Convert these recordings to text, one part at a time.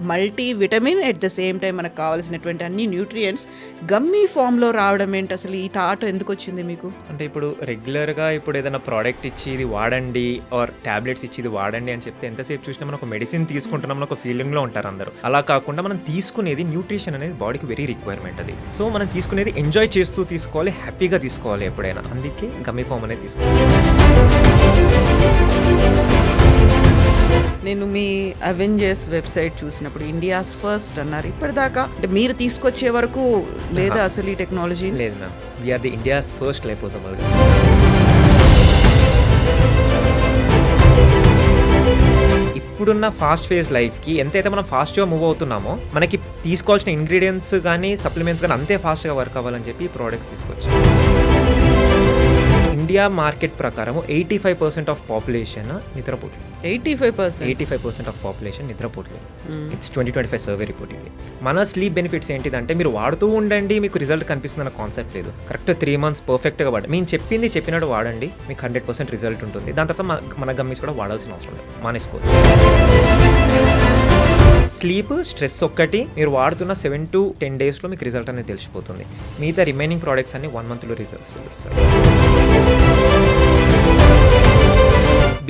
Multi vitamin at the same time మనకు కావాల్సినటువంటి అన్ని న్యూట్రియంట్స్ గమ్మీ ఫామ్లో రావడం ఏంటి? అసలు ఈ థాట్ ఎందుకు వచ్చింది మీకు? అంటే ఇప్పుడు రెగ్యులర్గా ఏదైనా ప్రోడక్ట్ ఇచ్చి ఇది వాడండి ఆర్ టాబ్లెట్స్ ఇచ్చి ఇది వాడండి అని చెప్తే ఎంతసేపు చూసినా మనం ఒక మెడిసిన్ తీసుకుంటున్నాం ఒక ఫీలింగ్లో ఉంటారు అందరూ. అలా కాకుండా మనం తీసుకునేది న్యూట్రిషన్ అనేది బాడీకి వెరీ రిక్వైర్మెంట్ అది. సో మనం తీసుకునేది ఎంజాయ్ చేస్తూ తీసుకోవాలి, హ్యాపీగా తీసుకోవాలి ఎప్పుడైనా. అందుకే గమ్మీ ఫామ్ అనేది తీసుకోవాలి. నేను మీ అవెంజర్స్ వెబ్సైట్ చూసినప్పుడు ఇండియాస్ ఫస్ట్ అన్నారు. ఇప్పటిదాకా అంటే మీరు తీసుకొచ్చే వరకు లేదా అసలు ఈ టెక్నాలజీ? లేదు ma'am, we're the India's first liposomal. ఇప్పుడున్న ఫాస్ట్ ఫేజ్ లైఫ్కి ఎంతైతే మనం ఫాస్ట్గా మూవ్ అవుతున్నామో మనకి తీసుకోవాల్సిన ఇంగ్రీడియంట్స్ కానీ సప్లిమెంట్స్ కానీ అంతే ఫాస్ట్గా వర్క్ అవ్వాలని చెప్పి ఈ ప్రోడక్ట్స్ తీసుకొచ్చాం. ఇండియా మార్కెట్ ప్రకారం 85% ఆఫ్ పాపులేషన్ నిద్రపోట్లేదు. 85% ఆఫ్ పాపులేషన్ నిద్రపోట్లేదు. ఇట్స్ 2025 సర్వే రిపోర్ట్ ఇది. మన స్లీప్ బెనిఫిట్స్ ఏంటిదంటే మీరు వాడుతూ ఉండండి, మీకు రిజల్ట్ కనిపిస్తుంది అన్న కాన్సెప్ట్ లేదు. కరెక్ట్ 3 months పర్ఫెక్ట్గా వాడండి. మేము చెప్పినట్టు వాడండి, మీకు 100% రిజల్ట్ ఉంటుంది. దాని తర్వాత మన గమ్మీస్ కూడా వాడాల్సిన అవసరం లేదు, మానేసుకోవచ్చు. స్లీప్, స్ట్రెస్ ఒక్కటి మీరు వాడుతున్న 7 to 10 daysలో మీకు రిజల్ట్ అనేది తెలిసిపోతుంది. మిగతా రిమైనింగ్ ప్రోడక్ట్స్ అన్ని 1 monthలో రిజల్ట్స్ తెలుస్తాయి.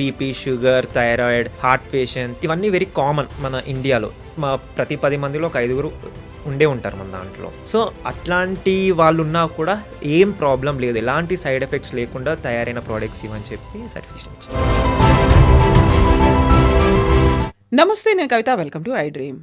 BP, sugar, thyroid, heart patients ఇవన్నీ వెరీ కామన్ మన ఇండియాలో. ప్రతి 10 మందిలో ఒక 5 ఉండే ఉంటారు మన దాంట్లో. సో అట్లాంటి వాళ్ళు ఉన్నా కూడా ఏం ప్రాబ్లం లేదు, ఎలాంటి సైడ్ ఎఫెక్ట్స్ లేకుండా తయారైన ప్రోడక్ట్స్ ఇవని చెప్పి సర్టిఫికేషన్ ఇచ్చారు. నమస్తే, నేను Kavitha. Welcome to I dream.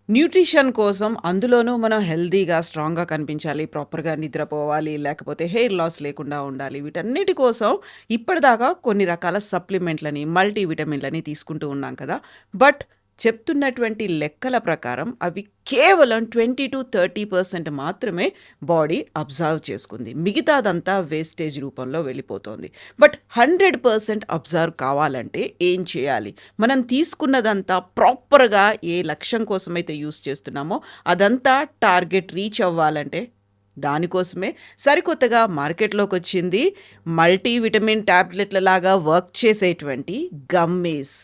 Nutrition కోసం, అందులోనూ మనం హెల్దీగా స్ట్రాంగ్గా కనిపించాలి, ప్రాపర్గా నిద్రపోవాలి, లేకపోతే హెయిర్ లాస్ లేకుండా ఉండాలి, వీటన్నిటి కోసం ఇప్పటిదాకా కొన్ని రకాల సప్లిమెంట్లని, మల్టీవిటమిన్లని తీసుకుంటూ ఉన్నాం కదా. బట్ చెప్తున్నటువంటి లెక్కల ప్రకారం అవి కేవలం 20 to 30% మాత్రమే బాడీ అబ్జర్వ్ చేసుకుంది. మిగతాదంతా వేస్టేజ్ రూపంలో వెళ్ళిపోతుంది. బట్ 100% అబ్జర్వ్ కావాలంటే ఏం చేయాలి? మనం తీసుకున్నదంతా ప్రాపర్గా ఏ లక్ష్యం కోసమైతే యూస్ చేస్తున్నామో అదంతా టార్గెట్ రీచ్ అవ్వాలంటే దానికోసమే సరికొత్తగా మార్కెట్లోకి వచ్చింది మల్టీవిటమిన్ ట్యాబ్లెట్ల లాగా వర్క్ చేసేటువంటి గమ్మీస్.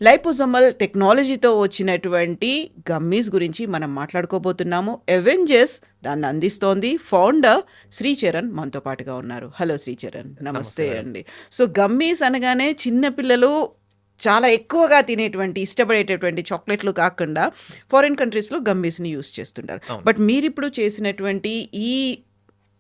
లైపోజోమల్ టెక్నాలజీతో వచ్చినటువంటి గమ్మీస్ గురించి మనం మాట్లాడుకోబోతున్నాము. అవెంజర్స్ దాన్ని అందిస్తోంది. ఫౌండర్ శ్రీచరణ్ మనతో పాటుగా ఉన్నారు. హలో శ్రీచరణ్, నమస్తే అండి. సో గమ్మీస్ అనగానే చిన్నపిల్లలు చాలా ఎక్కువగా తినేటువంటి, ఇష్టపడేటటువంటి చాక్లెట్లు కాకుండా ఫారిన్ కంట్రీస్లో గమ్మీస్ని యూస్ చేస్తుంటారు. బట్ మీరిప్పుడు చేసినటువంటి ఈ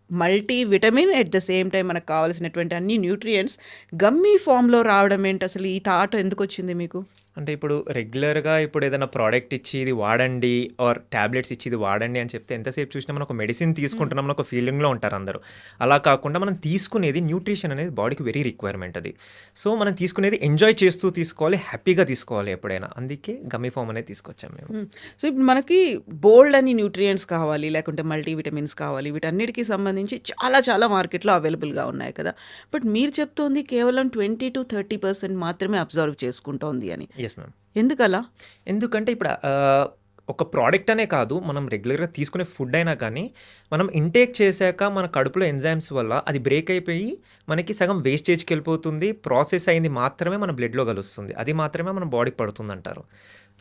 multi vitamin at the same time మనకు కావాల్సినటువంటి అన్ని న్యూట్రియంట్స్ గమ్మీ ఫామ్లో రావడం ఏంటి? అసలు ఈ థాట్ ఎందుకు వచ్చింది మీకు? అంటే ఇప్పుడు రెగ్యులర్గా ఏదైనా ప్రోడక్ట్ ఇచ్చి ఇది వాడండి ఆర్ టాబ్లెట్స్ ఇచ్చి ఇది వాడండి అని చెప్తే ఎంతసేపు చూసినా మనం ఒక మెడిసిన్ తీసుకుంటున్నాం ఒక ఫీలింగ్లో ఉంటారు అందరూ. అలా కాకుండా మనం తీసుకునేది న్యూట్రిషన్ అనేది బాడీకి వెరీ రిక్వైర్మెంట్ అది. సో మనం తీసుకునేది ఎంజాయ్ చేస్తూ తీసుకోవాలి, హ్యాపీగా తీసుకోవాలి ఎప్పుడైనా. అందుకే గమ్మీ ఫామ్ అనేది తీసుకొచ్చాం మేము. సో ఇప్పుడు మనకి బోల్డ్ అని న్యూట్రియంట్స్ కావాలి, లేకుంటే మల్టీవిటమిన్స్ కావాలి, వీటన్నిటికీ సంబంధించి చాలా మార్కెట్లో అవైలబుల్గా ఉన్నాయి కదా. బట్ మీరు చెప్తోంది కేవలం 20 to 30% మాత్రమే అబ్జర్వ్ చేసుకుంటోంది అని. ఎందుకలా? ఎందుకంటే ఇప్పుడు ఒక ప్రోడక్ట్ అనే కాదు, మనం రెగ్యులర్గా తీసుకునే ఫుడ్ అయినా కానీ మనం ఇంటేక్ చేశాక మన కడుపులో ఎంజైమ్స్ వల్ల అది బ్రేక్ అయిపోయి మనకి సగం వేస్టేజ్కి వెళ్ళిపోతుంది. ప్రాసెస్ అయింది మాత్రమే మన బ్లడ్లో కలుస్తుంది, అది మాత్రమే మన బాడీకి పడుతుంది అంటారు.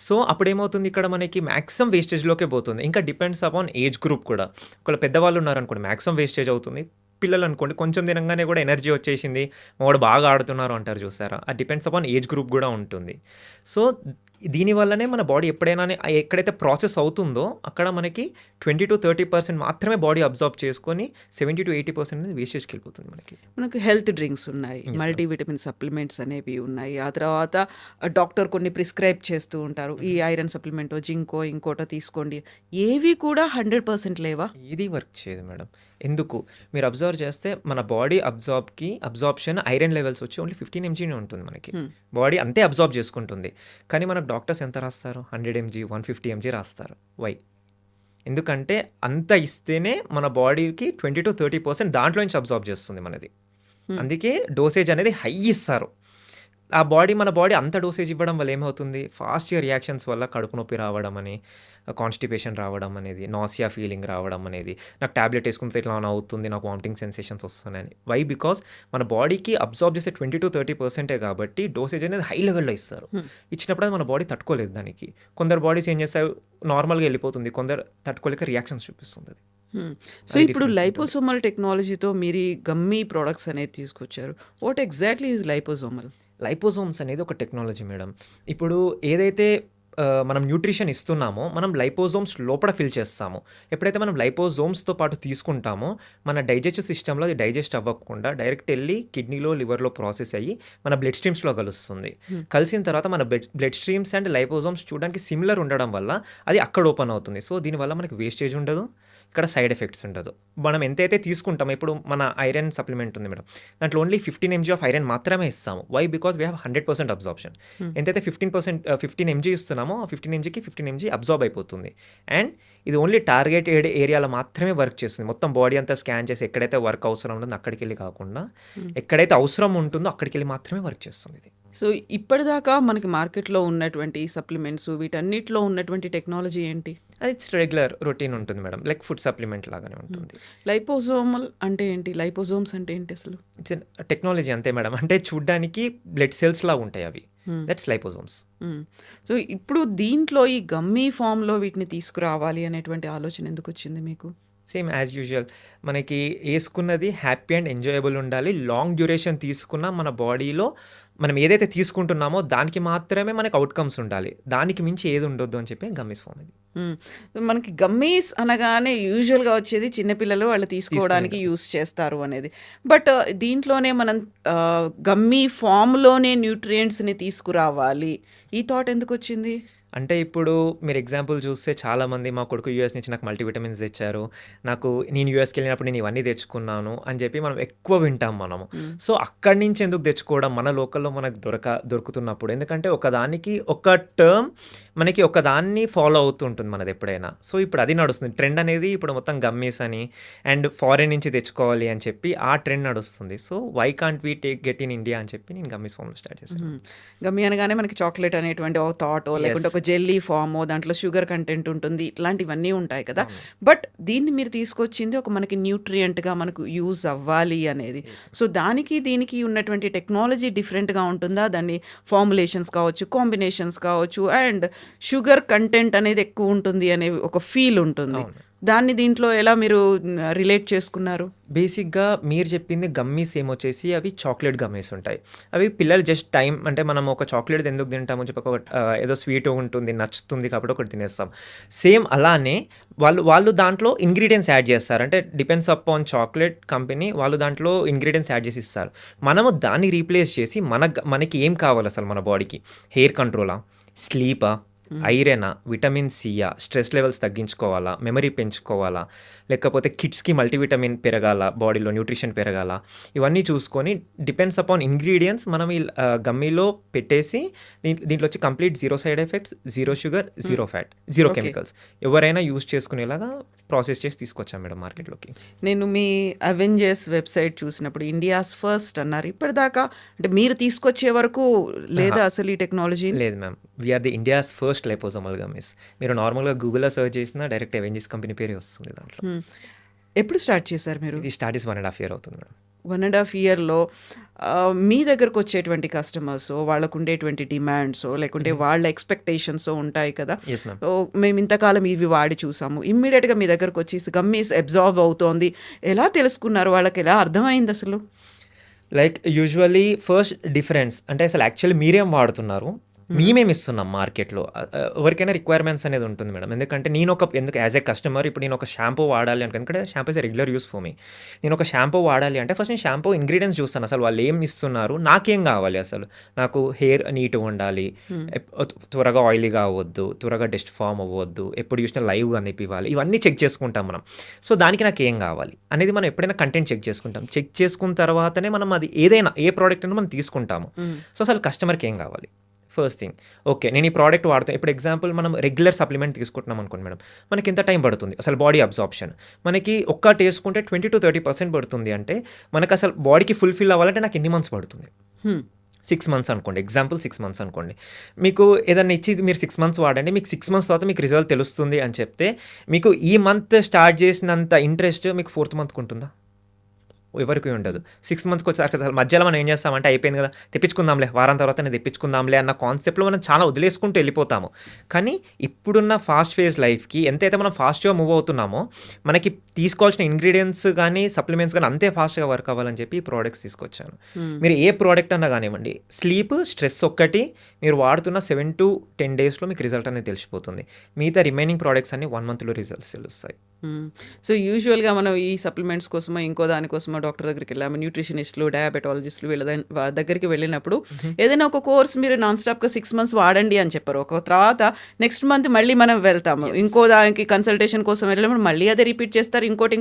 సో అప్పుడు ఏమవుతుంది, ఇక్కడ మనకి మ్యాక్సిమం వేస్టేజ్లోకే పోతుంది. ఇంకా డిపెండ్స్ అపాన్ ఏజ్ గ్రూప్ కూడా. ఒకవేళ పెద్దవాళ్ళు ఉన్నారనుకోండి మ్యాక్సిమం వేస్టేజ్ అవుతుంది. పిల్లలు అనుకోండి కొంచెం తినగానే కూడా ఎనర్జీ వచ్చేసింది, వాడు బాగా ఆడుతున్నారు అంటారు చూసారా. అది డిపెండ్స్ అపాన్ ఏజ్ గ్రూప్ కూడా ఉంటుంది. సో దీనివల్లనే మన బాడీ ఎక్కడైతే ప్రాసెస్ అవుతుందో అక్కడ మనకి 20 to 30% మాత్రమే బాడీ అబ్జర్వ్ చేసుకొని 70 to 80% అనేది వేస్టేజ్కి వెళ్ళిపోతుంది. మనకు హెల్త్ డ్రింక్స్ ఉన్నాయి, మల్టీవిటమిన్ సప్లిమెంట్స్ అనేవి ఉన్నాయి. ఆ తర్వాత డాక్టర్ కొన్ని ప్రిస్క్రైబ్ చేస్తూ ఉంటారు, ఈ ఐరన్ సప్లిమెంటో జింకో ఇంకోటో తీసుకోండి. ఏవి కూడా 100% లేవా? ఇది వర్క్ చేయదు మేడం. ఎందుకు మీరు అబ్జర్వ్ చేస్తే మన బాడీ అబ్జార్ప్షన్ ఐరన్ లెవెల్స్ వచ్చి ఓన్లీ 15 mg ఉంటుంది. మనకి బాడీ అంతే అబ్జర్వ్ చేసుకుంటుంది. కానీ మనకు డాక్టర్స్ ఎంత రాస్తారు? 100 mg 150 mg రాస్తారు. వై? ఎందుకంటే అంత ఇస్తేనే మన బాడీకి 20 to 30% దాంట్లో నుంచి అబ్జర్వ్ చేస్తుంది మనది. అందుకే డోసేజ్ అనేది హై ఇస్తారు. ఆ మన బాడీ అంత డోసేజ్ ఇవ్వడం వల్ల ఏమవుతుంది, ఫాస్ట్‌గా రియాక్షన్స్ వల్ల కడుపు నొప్పి రావడం అని, కాన్‌స్టిపేషన్ రావడం అనేది, నాసియా ఫీలింగ్ రావడం అనేది, నాకు టాబ్లెట్ ఏసుకుంటే ఇట్లా అవుతుంది, నాకు వామిటింగ్ సెన్సేషన్స్ వస్తున్నాయని. వై? బికాజ్ మన బాడీకి అబ్సార్బ్ చేసే 20-30% కాబట్టి డోసేజ్ అనేది హై లెవెల్‌లో ఇస్తారు. హ్మ్. ఇచ్చినప్పుడు అది మన బాడీ తట్టుకోలేదు దానికి. కొందరు బాడీస్ ఏం చేస్తాయి, నార్మల్‌గా వెళ్ళిపోతుంది. కొందరు తట్టుకోలేక రియాక్షన్స్ చూపిస్తుంది అది. హ్మ్. సో, అది ఇప్పుడు డిఫరెన్స్ ఉంటుంది. లైపోసోమల్ టెక్నాలజీతో మీరు ఈ గమ్మీ ప్రొడక్ట్స్ అనేది తీసుకొచ్చారు. What exactly is liposomal? Liposomes అనేది ఒక టెక్నాలజీ మేడం. ఇప్పుడు ఏదైతే మనం న్యూట్రిషన్ ఇస్తున్నామో, మనం లైపోజోమ్స్ లోపల ఫిల్ చేస్తాము. ఎప్పుడైతే మనం లైపోజోమ్స్‌తో పాటు తీసుకుంటామో, మన డైజెస్టివ్ సిస్టమ్‌లో అది డైజెస్ట్ అవ్వకుండా డైరెక్ట్ ఎళ్లి కిడ్నీలో, లివర్‌లో ప్రాసెస్ అయ్యి మన బ్లడ్ స్ట్రీమ్స్‌లో కలుస్తుంది. హ్మ్. కలిసిన తర్వాత మన బ్లడ్ స్ట్రీమ్స్ అండ్ లైపోజోమ్స్ చూడడానికి సిమిలర్ ఉండడం వల్ల అది అక్కడ ఓపెన్ అవుతుంది. సో, దీనివల్ల మనకి వేస్టేజ్ ఉండదు. ఇక్కడ సైడ్ ఎఫెక్ట్స్ ఉండదు. మనం ఎంతైతే తీసుకుంటామో, ఇప్పుడు మన ఐరన్ సప్లిమెంట్ ఉంది మేడం. దాంట్లో ఓన్లీ 15 ఎంజీ ఆఫ్ ఐరన్ మాత్రమే ఇస్తాము. Why? Because we have 100% absorption. Hmm. ఎంతైతే 15 ఎంజీ ఇస్తున్నామో, ఆ 15 ఎంజీకి 15 ఎంజీ అబ్సార్బ్ అయిపోతుంది. అండ్ ఇది ఓన్లీ టార్గెటెడ్ ఏరియాలో మాత్రమే వర్క్ చేస్తుంది. మొత్తం బాడీ అంతా స్కాన్ చేసి ఎక్కడైతే వర్క్ అవసరం ఉంటుందో అక్కడికెళ్ళి కాకుండా, హ్మ్. ఎక్కడైతే అవసరం ఉంటుందో అక్కడికెళ్ళి మాత్రమే వర్క్ చేస్తుంది ఇది. సో, ఇప్పటిదాకా మనకి మార్కెట్‌లో ఉన్నటువంటి సప్లిమెంట్స్ వీటన్నిటిలో ఉన్నటువంటి టెక్నాలజీ ఏంటి? అది రెగ్యులర్ రొటీన్ ఉంటుంది మేడం. లైక్ ఫుడ్ సప్లిమెంట్ లాగానే హ్మ్. ఉంటుంది. లైపోసోమల్ అంటే ఏంటి? లైపోసోమ్స్ అంటే ఏంటి అసలు? ఇట్స్ టెక్నాలజీ అంతే మేడం. అంటే చూడ్డానికి బ్లడ్ సెల్స్‌లా ఉంటాయి అవి. హ్మ్. దట్స్ లైపోజోమ్స్. హ్మ్. సో, ఇప్పుడు దీంట్లో ఈ గమ్మీ ఫార్మ్‌లో వీటిని తీసుకురావాలి అనేటువంటి ఆలోచన ఎందుకొచ్చింది మీకు? సేమ్ యాజ్ యూజువల్ మనకి ఏసుకున్నది హ్యాపీ అండ్ ఎంజాయబుల్ ఉండాలి. లాంగ్ డ్యూరేషన్ తీసుకున్న మన బాడీలో మనం ఏదైతే తీసుకుంటున్నామో దానికి మాత్రమే మనకు అవుట్‌కమ్స్ ఉండాలి. దానికి మించి ఏది ఉండొద్దు అని చెప్పి గమ్మీస్ ఫార్మ్ ఇది. హ్మ్. మనకి గమ్మీస్ అనగానే యూజువల్‌గా వచ్చేది చిన్న పిల్లలు వాళ్ళు తీసుకోవడానికి తీసుకునేది. యూజ్ చేస్తారు అనేది. బట్ దీంట్లోనే మనం గమ్మీ ఫార్మ్‌లోనే న్యూట్రియంట్స్‌ని తీసుకురావాలి. ఈ థాట్ ఎందుకొచ్చింది? అంటే ఇప్పుడు మీరు ఎగ్జాంపుల్ చూస్తే చాలామంది మా కొడుకు యూఎస్ నుంచి నాకు మల్టీవిటమిన్స్ తెచ్చారు. నేను యూఎస్‌కెళ్ళినప్పుడు నేను ఇవన్నీ తెచ్చుకున్నాను అని చెప్పి మనం ఎక్కువ వింటాం మనము. హ్మ్. సో, అక్కడి నుంచి ఎందుకు తెచ్చుకోవడం మన లోకల్‌లో మనకు దొరుకుతున్నప్పుడు. ఎందుకంటే ఒకదానికి ఒక టర్మ్ మనకి ఒకదాన్ని ఫాలో అవుతూ ఉంటుంది మనదెప్పుడైనా. సో, ఇప్పుడు అది నడుస్తుంది. ట్రెండ్ అనేది ఇప్పుడు మొత్తం గమ్మీస్ అని అండ్ ఫారెన్ నుంచి తెచ్చుకోవాలి అని చెప్పి ఆ ట్రెండ్ నడుస్తుంది. So, why can't we get in India అని చెప్పి నేను గమ్మీస్ ఫార్మ్‌లో స్టార్ట్ చేశాను. హుహు. గమ్మీ అనగానే మనకి చాక్లేట్ అనేటువంటి ఒక థాటో లేకుంటే యెస్. ఒక జెల్లీ ఫార్మో దాంట్లో షుగర్ కంటెంట్ ఉంటుంది. ఇట్లాంటివన్నీ ఉంటాయి కదా! అవును. బట్ దీన్ని మీరు తీసుకొచ్చింది ఒక మనకి న్యూట్రియంట్‌గా మనకు యూజ్ అవ్వాలి అనేది. యెస్. సో, దీనికి ఉన్నటువంటి టెక్నాలజీ డిఫరెంట్‌గా ఉంటుందా? దాన్ని ఫార్ములేషన్స్ కావచ్చు, కాంబినేషన్స్ కావచ్చు అండ్ షుగర్ కంటెంట్ అనేది ఎక్కువ ఉంటుంది అనే ఒక ఫీల్ ఉంటుంది. అవును. దాన్ని దీంట్లో ఎలా మీరు రిలేట్ చేసుకున్నారు? బేసిక్‌గా మీరు చెప్పింది గమ్మీస్ ఏమొచ్చేసి అవి చాక్లేట్ గమ్మీస్ ఉంటాయి. అవి పిల్లలు జస్ట్ టైం అంటే మనం ఒక చాక్లేట్ ఎందుకు తింటాము అని చెప్పి ఏదో స్వీట్ ఉంటుంది, నచ్చుతుంది కాబట్టి ఒకటి తినేస్తాం. సేమ్ అలానే వాళ్ళు దాంట్లో ఇంగ్రీడియెంట్స్ యాడ్ చేస్తారు. అంటే డిపెండ్స్ అపాన్ చాక్లేట్ కంపెనీ వాళ్ళు దాంట్లో ఇంగ్రీడియెంట్స్ యాడ్ చేసి ఇస్తారు. మనము దాన్ని రీప్లేస్ చేసి మనకి ఏం కావాలి అసలు మన బాడీకి? హెయిర్ కంట్రోలా? స్లీపా? హ్మ్. ఐరనా? విటమిన్ సియా? స్ట్రెస్ లెవెల్స్ తగ్గించుకోవాలా? మెమరీ పెంచుకోవాలా? లేకపోతే కిడ్స్‌కి మల్టీవిటమిన్ పెరగాల, బాడీలో న్యూట్రిషన్ పెరగాల? ఇవన్నీ చూసుకొని డిపెండ్స్ అపాన్ ఇంగ్రీడియెంట్స్ మనం ఈ గమ్మీలో పెట్టేసి దీంట్లో వచ్చి complete zero side effects, zero sugar, hmm. Zero fat, zero okay. Chemicals ఎవరైనా యూజ్ చేసుకునేలాగా ప్రాసెస్ చేసి తీసుకొచ్చాం మేడం మార్కెట్‌లోకి. నేను మీ అవెంజర్స్ వెబ్‌సైట్ చూసినప్పుడు ఇండియాస్ ఫస్ట్ అన్నారు. ఇప్పటిదాకా అంటే మీరు తీసుకొచ్చే వరకు అహా! లేదా అసలు ఈ టెక్నాలజీని? లేదు ma'am. We are the India's first liposomal gummies. మీరు నార్మల్‌గా గూగుల్‌లో సెర్చ్ చేసినా డైరెక్ట్ అవెంజర్స్ కంపెనీ పేరే వస్తుంది దాంట్లో. హ్మ్. ఎప్పుడు స్టార్ట్ చేశారు మీరు? ఇది స్టార్ట్ చేసి 1 ½ ఇయర్ అవుతుంది మేడం. 1 ½ ఇయర్‌లో మీ దగ్గరకొచ్చేటువంటి కస్టమర్సో, వాళ్ళకుండేటువంటి డిమాండ్సో, లేకుంటే హుహు. వాళ్ళ ఎక్స్‌పెక్టేషన్సో ఉంటాయి కదా! Yes ma'am. మేము ఇంతకాలం ఇవి వాడి చూసాము. ఇమ్మీడియేట్‌గా మీ దగ్గరకొచ్చేసి గమ్మీస్ అబ్సార్బ్ అవుతోంది. ఎలా తెలుసుకున్నారు? వాళ్ళకెలా అర్థమైందసలు? లైక్ యూజువల్లీ ఫస్ట్ డిఫరెన్స్ అంటే అసలు యాక్చువల్లీ మీరేం వాడుతున్నారు? హ్మ్. మేమేమి ఇస్తున్నాం మార్కెట్‌లో? ఎవరికైనా రిక్వైర్మెంట్స్ అనేది ఉంటుంది మేడం. ఎందుకంటే ఎందుకు యాస్ ఎ కస్టమర్ ఇప్పుడు నేను ఒక షాంపూ వాడాలి అంటే ఎందుకంటే shampoo is a regular use for me. నేను ఒక షాంపూ వాడాలి అంటే ఫస్ట్ నేను షాంపూ ఇంగ్రీడియెంట్స్ చూస్తాను. అసలు వాళ్ళు ఏమి ఇస్తున్నారు? నాకేం కావాలి అసలు? నాకు హెయిర్ నీట్‌గా ఉండాలి. హ్మ్. త్వరగా ఆయిలీగా అవ్వద్దు. త్వరగా డస్ట్ ఫార్మ్ అవ్వద్దు. ఎప్పుడు చూసినా లైవ్‌గా అనిపివ్వాలి. ఇవన్నీ చెక్ చేసుకుంటాం మనం. సో, దానికి నాకేం కావాలి? అనేది మనం ఎప్పుడైనా కంటెంట్ చెక్ చేసుకుంటాం. చెక్ చేసుకున్న తర్వాతనే మనం అది ఏదైనా ఏ ప్రోడక్ట్ అయినా మనం తీసుకుంటాము. హ్మ్. సో, అసలు కస్టమర్‌కి ఏం కావాలి? First thing. ఓకే. నేను ఈ ప్రోడక్ట్ వాడుతా ఇప్పుడు ఎగ్జాంపుల్ మనం రెగ్యులర్ సప్లిమెంట్ తీసుకుంటున్నాం అనుకోండి మేడం. మనకి ఎంత టైం పడుతుంది? అసలు బాడీ అబ్సార్ప్షన్. మనకి ఒక్కటేసుకుంటే 20-30% పడుతుంది అంటే, మనకసలు బాడీకి ఫుల్‌ఫిల్ అవ్వాలంటే నాకు ఎన్ని మంత్స్ పడుతుంది? హ్మ్. 6 మంత్స్ అనుకోండి. ఎగ్జాంపుల్ 6 మంత్స్ అనుకోండి. మీకు ఏదన్నా ఇచ్చి ఇది మీరు 6 మంత్స్ వాడండి. మీకు 6 మంత్స్ తర్వాత మీకు రిజల్ట్ తెలుస్తుంది అని చెప్తే, మీకు ఈ మంత్ స్టార్ట్ చేసినంత ఇంట్రెస్ట్ మీకు 4th మంత్‌కి ఉంటుందా? ఎవరికీ ఉండదు. 6 మంత్స్‌కి వచ్చేసరికి అసలు మధ్యలో మనం ఏం చేస్తామంటే అయిపోయింది కదా! తెప్పించుకుందాంలే, వారం తర్వాతనే తెప్పించుకుందాంలే అన్న కాన్సెప్ట్‌లో మనం చాలా వదిలేసుకుంటూ వెళ్ళిపోతాము. కానీ ఇప్పుడున్న ఫాస్ట్ ఫేజ్ లైఫ్‌కి ఎంతైతే మనం ఫాస్ట్‌గా మూవ్ అవుతున్నామో, మనకి తీసుకోవాల్సిన ఇంగ్రీడియెంట్స్ గానీ, సప్లిమెంట్స్ గానీ అంతే ఫాస్ట్‌గా వర్క్ అవ్వాలని చెప్పి ఈ ప్రొడక్ట్స్ తీసుకొచ్చాను. హ్మ్. మీరు ఏ ప్రొడక్ట్ అన్నా గానివ్వండి, స్లీప్, స్ట్రెస్ ఒక్కటి మీరు వాడుతున్న 7-10 డేస్‌లో మీకు రిజల్ట్ అనేది తెలిసిపోతుంది. మిగతా రిమైనింగ్ ప్రొడక్ట్స్ అన్నీ 1 మంత్‌లో రిజల్ట్స్ తెలుస్తాయి. సో యూజువల్గా మనం ఈ సప్లిమెంట్స్ కోసమో ఇంకో దానికోసమో డాక్టర్ దగ్గరికి వెళ్ళాము, న్యూట్రిషనిస్టులు, డయాబెటాలజిస్టులు వీళ్ళ దగ్గరికి వెళ్ళినప్పుడు ఏదైనా ఒక కోర్స్ మీరు నాన్ స్టాప్గా 6 మంత్స్ వాడండి అని చెప్పారు. ఒక తర్వాత నెక్స్ట్ మంత్ మళ్ళీ మనం వెళ్తాము, ఇంకో దానికి కన్సల్టేషన్ కోసం వెళ్ళినప్పుడు మళ్ళీ అదే రిపీట్ చేస్తారు, ఇంకోటి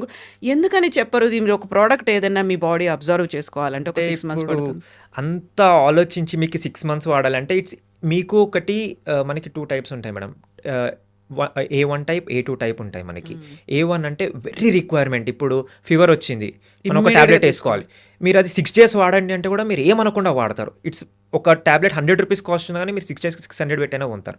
ఎందుకని చెప్పరు? మీరు ఒక ప్రోడక్ట్ ఏదైనా మీ బాడీ అబ్జర్వ్ చేసుకోవాలంటే ఒక అంటే 6 మంత్స్ ఇప్పుడు పడుతుంది. అంత ఆలోచించి మీకు 6 మంత్స్ వాడాలంటే మీకు ఒకటి మనకి 2 టైప్స్ ఉంటాయి మేడం. ఆహ్, A1 టైప్, A2 టైప్ ఉంటాయి మనకి. A1 అంటే వెరీ రిక్వైర్మెంట్. ఇప్పుడు ఫీవర్ వచ్చింది, మనం ఒక Immediate గా టాబ్లెట్ తీసుకోవాలి. వేసుకోవాలి. మీరు అది 6 డేస్ వాడండి అంటే కూడా మీరు ఏమనకుండా వాడతారు. ఒక టాబ్లెట్ ₹100 కాస్ట్ ఉన్నా కానీ మీరు 6 డేస్‌కి 600 పెట్టైనా కొంటారు.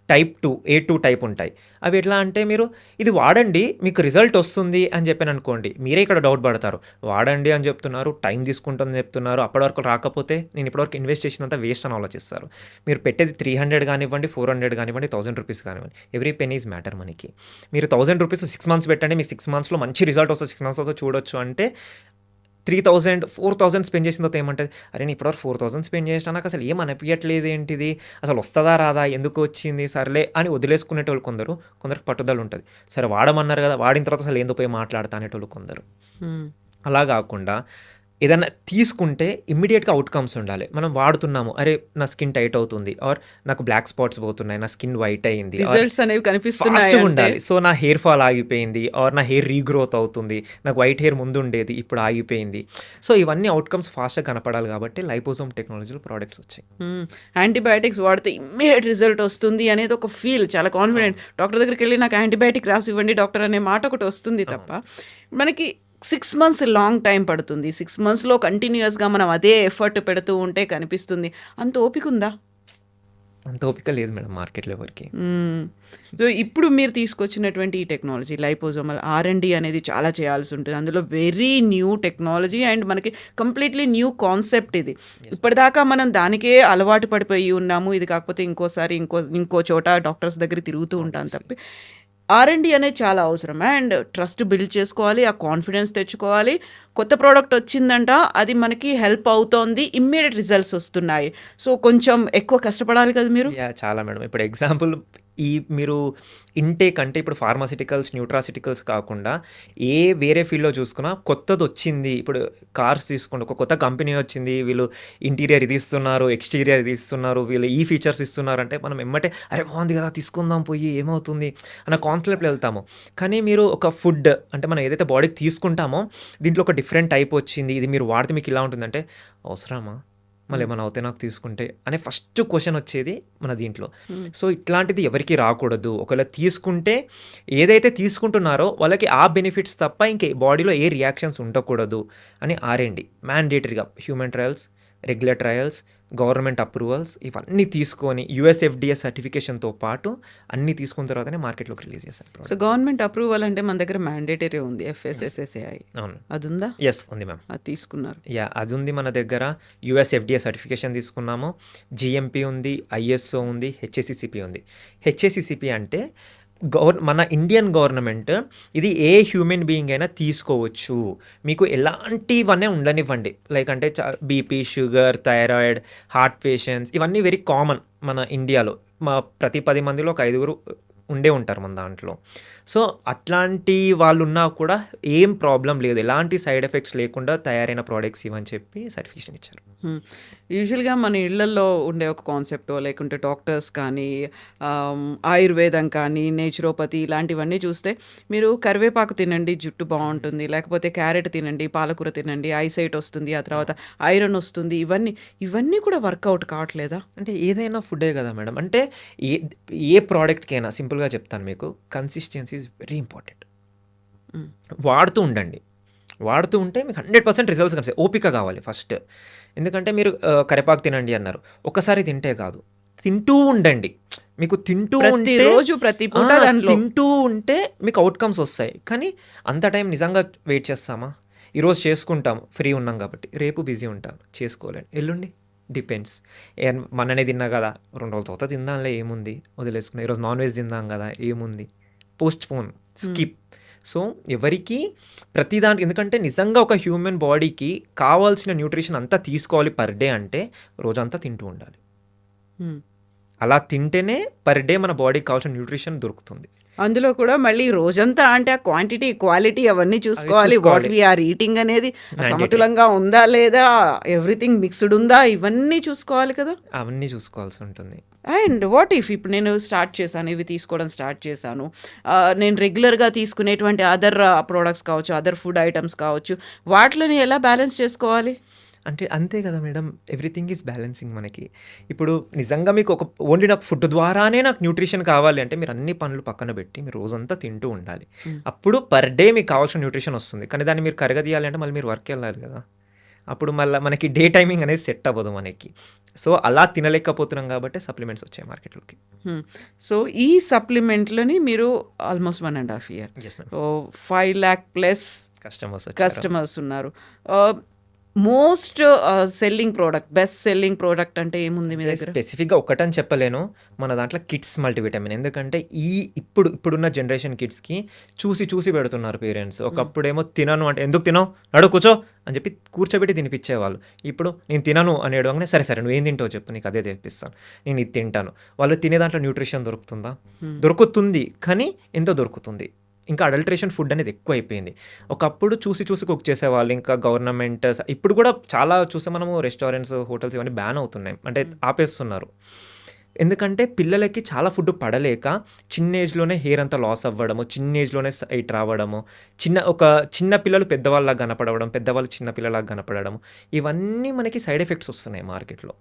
టైప్ 2, A2 టైప్ ఉంటాయి. అవి ఎట్లా అంటే మీరు ఇది వాడండి మీకు రిజల్ట్ వస్తుంది అని చెప్పాననుకోండి, మీరే ఇక్కడ డౌట్ పడతారు. వాడండి అని చెప్తున్నారు, టైం తీసుకుంటుందని చెప్తున్నారు, అప్పటి వరకు రాకపోతే నేను ఇప్పటివరకు ఇన్వెస్ట్ చేసినంత వేస్ట్ అని ఆలోచిస్తారు. మీరు పెట్టేది 300 కానివ్వండి, 400 కానివ్వండి, ₹1000 కానివ్వండి, ఎవ్రీ పెనీ ఈజ్ మ్యాటర్ మనకి. మీరు ₹1000 6 మంత్స్ పెట్టండి, మీకు 6 మంత్స్‌లో మంచి రిజల్ట్ వస్తుంది, 6 మంత్స్ తర్వాత చూడొచ్చు అంటే 3000, 4000 స్పెండ్ చేసిన తర్వాత ఏమంటది? అరే నేను ఇప్పటివరకు 4000 స్పెండ్ చేసినా నాకు అసలు ఏం అనిపియట్లేదు ఏంటిది? అసలు వస్తదా రాదా? ఎందుకు వచ్చింది? సర్లే అని వదిలేసుకునేటోళ్ళు కొందరు. కొందరికి పట్టుదల ఉంటది. సరే వాడమన్నారు కదా! వాడిన తర్వాత అసలు ఏందో పోయి మాట్లాడతా అనేటోళ్ళు కొందరు. అలా గాకుండా ఏదన్నా తీసుకుంటే ఇమ్మీడియేట్‌గా అవుట్‌కమ్స్ ఉండాలి. మనం వాడుతున్నాము. అరే! నా స్కిన్ టైట్ అవుతుంది. ఆర్ నాకు బ్లాక్ స్పాట్స్ పోతున్నాయి. నా స్కిన్ వైట్ అయింది. ఆర్ రిజల్ట్స్ అనేవి కనిపిస్తున్నాయి ఫాస్ట్‌గా అంటే ఉండాలి. సో, నా హెయిర్ ఫాల్ ఆగిపోయింది. ఆర్ నా హెయిర్ రీగ్రోత్ అవుతుంది. నాకు వైట్ హెయిర్ ముందుండేది. ఇప్పుడు ఆగిపోయింది. సో, ఇవన్నీ అవుట్‌కమ్స్ ఫాస్ట్‌గా కనపడాలి కాబట్టి లైపోసోమ్ టెక్నాలజీలో ప్రొడక్ట్స్ వచ్చాయి. యాంటీబయాటిక్స్ వాడితే ఇమ్మీడియట్ రిజల్ట్ వస్తుంది అనేది ఒక ఫీల్, చాలా కాన్ఫిడెంట్. డాక్టర్ దగ్గరికి వెళ్ళి నాకు యాంటీబయాటిక్ రాసి ఇవ్వండి డాక్టర్ అనే మాట ఒకటి వస్తుంది తప్ప, మనకి 6 మంత్స్ లాంగ్ టైం పడుతుంది. 6 మంత్స్‌లో కంటిన్యూయస్‌గా మనం అదే ఎఫర్ట్ పెడుతూ ఉంటే కనిపిస్తుంది. అంత ఓపిక ఉందా? అంత ఓపిక లేదు మేడం మార్కెట్‌లో ఎవరికీ. సో ఇప్పుడు మీరు తీసుకొచ్చినటువంటి ఈ టెక్నాలజీ లైపోజోమల్ R&D అనేది చాలా చేయాల్సి ఉంటుంది. అందులో వెరీ న్యూ టెక్నాలజీ అండ్ మనకి కంప్లీట్లీ న్యూ కాన్సెప్ట్ ఇది. ఇప్పటిదాకా మనం దానికే అలవాటు పడిపోయి ఉన్నాము. ఇది కాకపోతే ఇంకోసారి ఇంకో చోట డాక్టర్స్ దగ్గర తిరుగుతూ ఉంటాను తప్పి, R&D అనేది చాలా అవసరం. అండ్ ట్రస్ట్ బిల్డ్ చేసుకోవాలి, ఆ కాన్ఫిడెన్స్ తెచ్చుకోవాలి. కొత్త ప్రోడక్ట్ వచ్చిందంట, అది మనకి హెల్ప్ అవుతోంది, ఇమ్మీడియట్ రిజల్ట్స్ వస్తున్నాయి. సో కొంచెం ఎక్కువ కష్టపడాలి కదా మీరు. చాలా మేడం. ఇప్పుడు ఎగ్జాంపుల్ మీరు ఇంటేక్ అంటే ఇప్పుడు ఫార్మాసిటికల్స్, న్యూట్రాసిటికల్స్ కాకుండా వేరే ఫీల్డ్‌లో చూసుకున్నా కొత్తదొచ్చింది. ఇప్పుడు కార్స్ తీసుకోండి. ఒక కొత్త కంపెనీ వచ్చింది. వీళ్ళు ఇంటీరియర్ ఇది ఇస్తున్నారు, ఎక్స్‌టీరియర్ ఇది ఇస్తున్నారు, వీళ్ళు ఈ ఫీచర్స్ ఇస్తున్నారంటే మనం ఎమ్మటే అరే బాగుంది కదా! తీసుకుందాం పోయి ఏమవుతుంది అన్న కాన్సెప్ట్‌లో వెళ్తాము. కానీ మీరు ఒక ఫుడ్ అంటే మనం ఏదైతే బాడీకి తీసుకుంటామో దీంట్లో ఒక డిఫరెంట్ టైప్ వచ్చింది. ఇది మీరు వాడితే మీకు ఇలా ఉంటుందంటే అవసరమా? మళ్ళీ ఏమైనా అవుతే నాకు తీసుకుంటే అనే ఫస్ట్ క్వశ్చన్ వచ్చేది మన దీంట్లో. సో ఇట్లాంటిది ఎవరికీ రాకూడదు. ఒకవేళ తీసుకుంటే ఏదైతే తీసుకుంటున్నారో వాళ్ళకి ఆ బెనిఫిట్స్ తప్ప ఇంకే బాడీలో ఏ రియాక్షన్స్ ఉండకూడదు అని R&D మ్యాండేటరీగా human trials, regular trials, government approvals ఇవన్నీ తీసుకొని US FDA సర్టిఫికేషన్‌తో పాటు అన్నీ తీసుకున్న తర్వాతనే మార్కెట్‌లోకి రిలీజ్ చేశారు సో ప్రొడక్ట్స్. గవర్నమెంట్ అప్రూవల్ అంటే మన దగ్గర మ్యాండేటరీ ఉంది, FSSAI. అవును. అది ఉందా? ఉంది మ్యామ్. అది తీసుకున్నారు. అది ఉంది మన దగ్గర. US FDA సర్టిఫికేషన్ తీసుకున్నాము. GMP ఉంది, ISO ఉంది, HACCP ఉంది. HACCP అంటే మన ఇండియన్ గవర్నమెంట్ ఇది ఏ హ్యూమన్ బీయింగ్ అయినా తీసుకోవచ్చు. మీకు ఎలాంటివన్నీ ఉండనివ్వండి. లైక్ అంటే BP, sugar, thyroid, heart patients ఇవన్నీ వెరీ కామన్ మన ఇండియాలో. ప్రతి 10 మందిలో ఒక 5గురు ఉండే ఉంటారు మన దాంట్లో. సో అట్లాంటి వాళ్ళున్నా కూడా ఏం ప్రాబ్లం లేదు. ఎలాంటి సైడ్ ఎఫెక్ట్స్ లేకుండా తయారైన ప్రొడక్ట్స్ ఇవని చెప్పి సర్టిఫికేషన్ ఇచ్చారు. యూజువల్గా మన ఇళ్లల్లో ఉండే ఒక కాన్సెప్టో లేకుంటే డాక్టర్స్ కానీ ఆయుర్వేదం కానీ నేచురోపతి ఇలాంటివన్నీ చూస్తే మీరు కరివేపాకు తినండి జుట్టు బాగుంటుంది, లేకపోతే క్యారెట్ తినండి, పాలకూర తినండి, ఐసైట్ వస్తుంది, ఆ తర్వాత ఐరన్ వస్తుంది, ఇవన్నీ కూడా వర్కౌట్ కావట్లేదా? అంటే ఏదైనా ఫుడ్డే కదా మేడం. అంటే ఏ ప్రోడక్ట్కైనా సింపుల్గా చెప్తాను మీకు, కన్సిస్టెన్సీ ఈజ్ వెరీ ఇంపార్టెంట్. వాడుతూ ఉండండి. వాడుతూ ఉంటే మీకు 100% రిజల్ట్స్ కనిపిస్తాయి. ఓపిక కావాలి ఫస్ట్. ఎందుకంటే మీరు కరివేపాకు తినండి అన్నారు. ఒక్కసారి తింటే కాదు. తింటూ ఉండండి. మీకు తింటూ ఉంటే ప్రతిరోజు ప్రతి పూట దాంట్లో తింటూ ఉంటే మీకు అవుట్‌కమ్స్ వస్తాయి. కానీ అంత టైం నిజంగా వెయిట్ చేస్తామా? ఈరోజు చేసుకుంటాం ఫ్రీ ఉన్నాం కాబట్టి. రేపు బిజీ ఉంటాను చేసుకోలేను. ఎల్లుండి డిపెండ్స్. మొన్ననే తిన్నా కదా! 2 రోజుల తర్వాత తిందాంలే ఏముంది వదిలేసుకున్నా. ఈరోజు నాన్ వెజ్ తిందాం కదా! ఏముంది పోస్ట్‌పోన్, స్కిప్. సో ఎవరికీ ప్రతి దానికి ఎందుకంటే నిజంగా ఒక హ్యూమన్ బాడీకి కావాల్సిన న్యూట్రిషన్ అంతా తీసుకోవాలి పర్ డే అంటే రోజంతా తింటూ ఉండాలి. హ్మ్. అలా తింటేనే పర్ డే మన బాడీకి కావాల్సిన న్యూట్రిషన్ దొరుకుతుంది. అందులో కూడా మళ్ళీ రోజంతా అంటే ఆ క్వాంటిటీ, క్వాలిటీ అవన్నీ చూసుకోవాలి. వాట్ చూసుకోవాలి. వి ఆర్ ఈటింగ్ అనేది మ్యాండేటరీ. సమతులంగా ఉందా లేదా, ఎవ్రీథింగ్ మిక్స్డ్ ఉందా, ఇవన్నీ చూసుకోవాలి కదా. అవన్నీ చూసుకోవాల్సి ఉంటుంది. అండ్ వాట్ ఇఫ్ ఇప్పుడు నేను స్టార్ట్ చేశాను, ఇవి తీసుకోవడం స్టార్ట్ చేశాను, నేను రెగ్యులర్గా తీసుకునేటువంటి అదర్ ప్రోడక్ట్స్ కావచ్చు, అదర్ ఫుడ్ ఐటమ్స్ కావచ్చు, వాటిని ఎలా బ్యాలెన్స్ చేసుకోవాలి? అంటే అంతే కదా మేడం. ఎవ్రీథింగ్ ఈజ్ బ్యాలెన్సింగ్ మనకి. ఇప్పుడు నిజంగా మీకు ఓన్లీ నాకు ఫుడ్ ద్వారానే నాకు న్యూట్రిషన్ కావాలి అంటే మీరు అన్ని పనులు పక్కన పెట్టి మీరు రోజంతా తింటూ ఉండాలి. అప్పుడు పర్ డే మీకు కావాల్సిన న్యూట్రిషన్ వస్తుంది. కానీ దాన్ని మీరు కరగదీయాలి అంటే మళ్ళీ మీరు వర్క్ వెళ్ళాలి కదా! అప్పుడు మళ్ళీ మనకి డే టైమింగ్ అనేది సెట్ అవ్వదు మనకి. సో అలా తినలేకపోతున్నాం కాబట్టి సప్లిమెంట్స్ వచ్చాయి మార్కెట్లోకి. సో ఈ సప్లిమెంట్లని మీరు almost 1.5 year yes madam. 5 lakh plus customers customers ఉన్నారు. Most selling product, best selling product అంటే ఏముంది మీ దగ్గర? స్పెసిఫిక్గా ఒకటని చెప్పలేను. మన దాంట్లో కిడ్స్ మల్టీవిటమిన్. ఎందుకంటే ఇప్పుడున్న జనరేషన్ కిడ్స్కి చూసి పెడుతున్నారు పేరెంట్స్. ఒకప్పుడేమో తినను అంటే ఎందుకు తినవు నడు కూర్చో అని చెప్పి కూర్చోబెట్టి తినిపించేవాళ్ళు. ఇప్పుడు నేను తినను అనేడగానే సరే నువ్వేం తింటావు చెప్పు నీకు అదే తెప్పిస్తాను, నేను ఇది తింటాను. వాళ్ళు తినే దాంట్లో న్యూట్రిషన్ దొరుకుతుందా? దొరుకుతుంది, కానీ ఎంతో దొరుకుతుంది. ఇంకా అడల్ట్రేషన్ ఫుడ్ అనేది ఎక్కువ అయిపోయింది. ఒకప్పుడు చూసి కుక్ చేసేవాళ్ళు. ఇంకా గవర్నమెంట్ ఇప్పుడు కూడా చాలా చూస్తే మనము రెస్టారెంట్స్, హోటల్స్ ఇవన్నీ బ్యాన్ అవుతున్నాయి, అంటే ఆపేస్తున్నారు. ఎందుకంటే పిల్లలకి చాలా ఫుడ్ పడలేక చిన్న ఏజ్లోనే హెయిర్ అంతా లాస్ అవ్వడము, చిన్న ఏజ్లోనే సైట్ రావడము, చిన్న పిల్లలు పెద్దవాళ్ళలాగా కనపడవడం, పెద్దవాళ్ళు చిన్న పిల్లలాగా కనపడము, ఇవన్నీ మనకి సైడ్ ఎఫెక్ట్స్ వస్తున్నాయి మార్కెట్లో.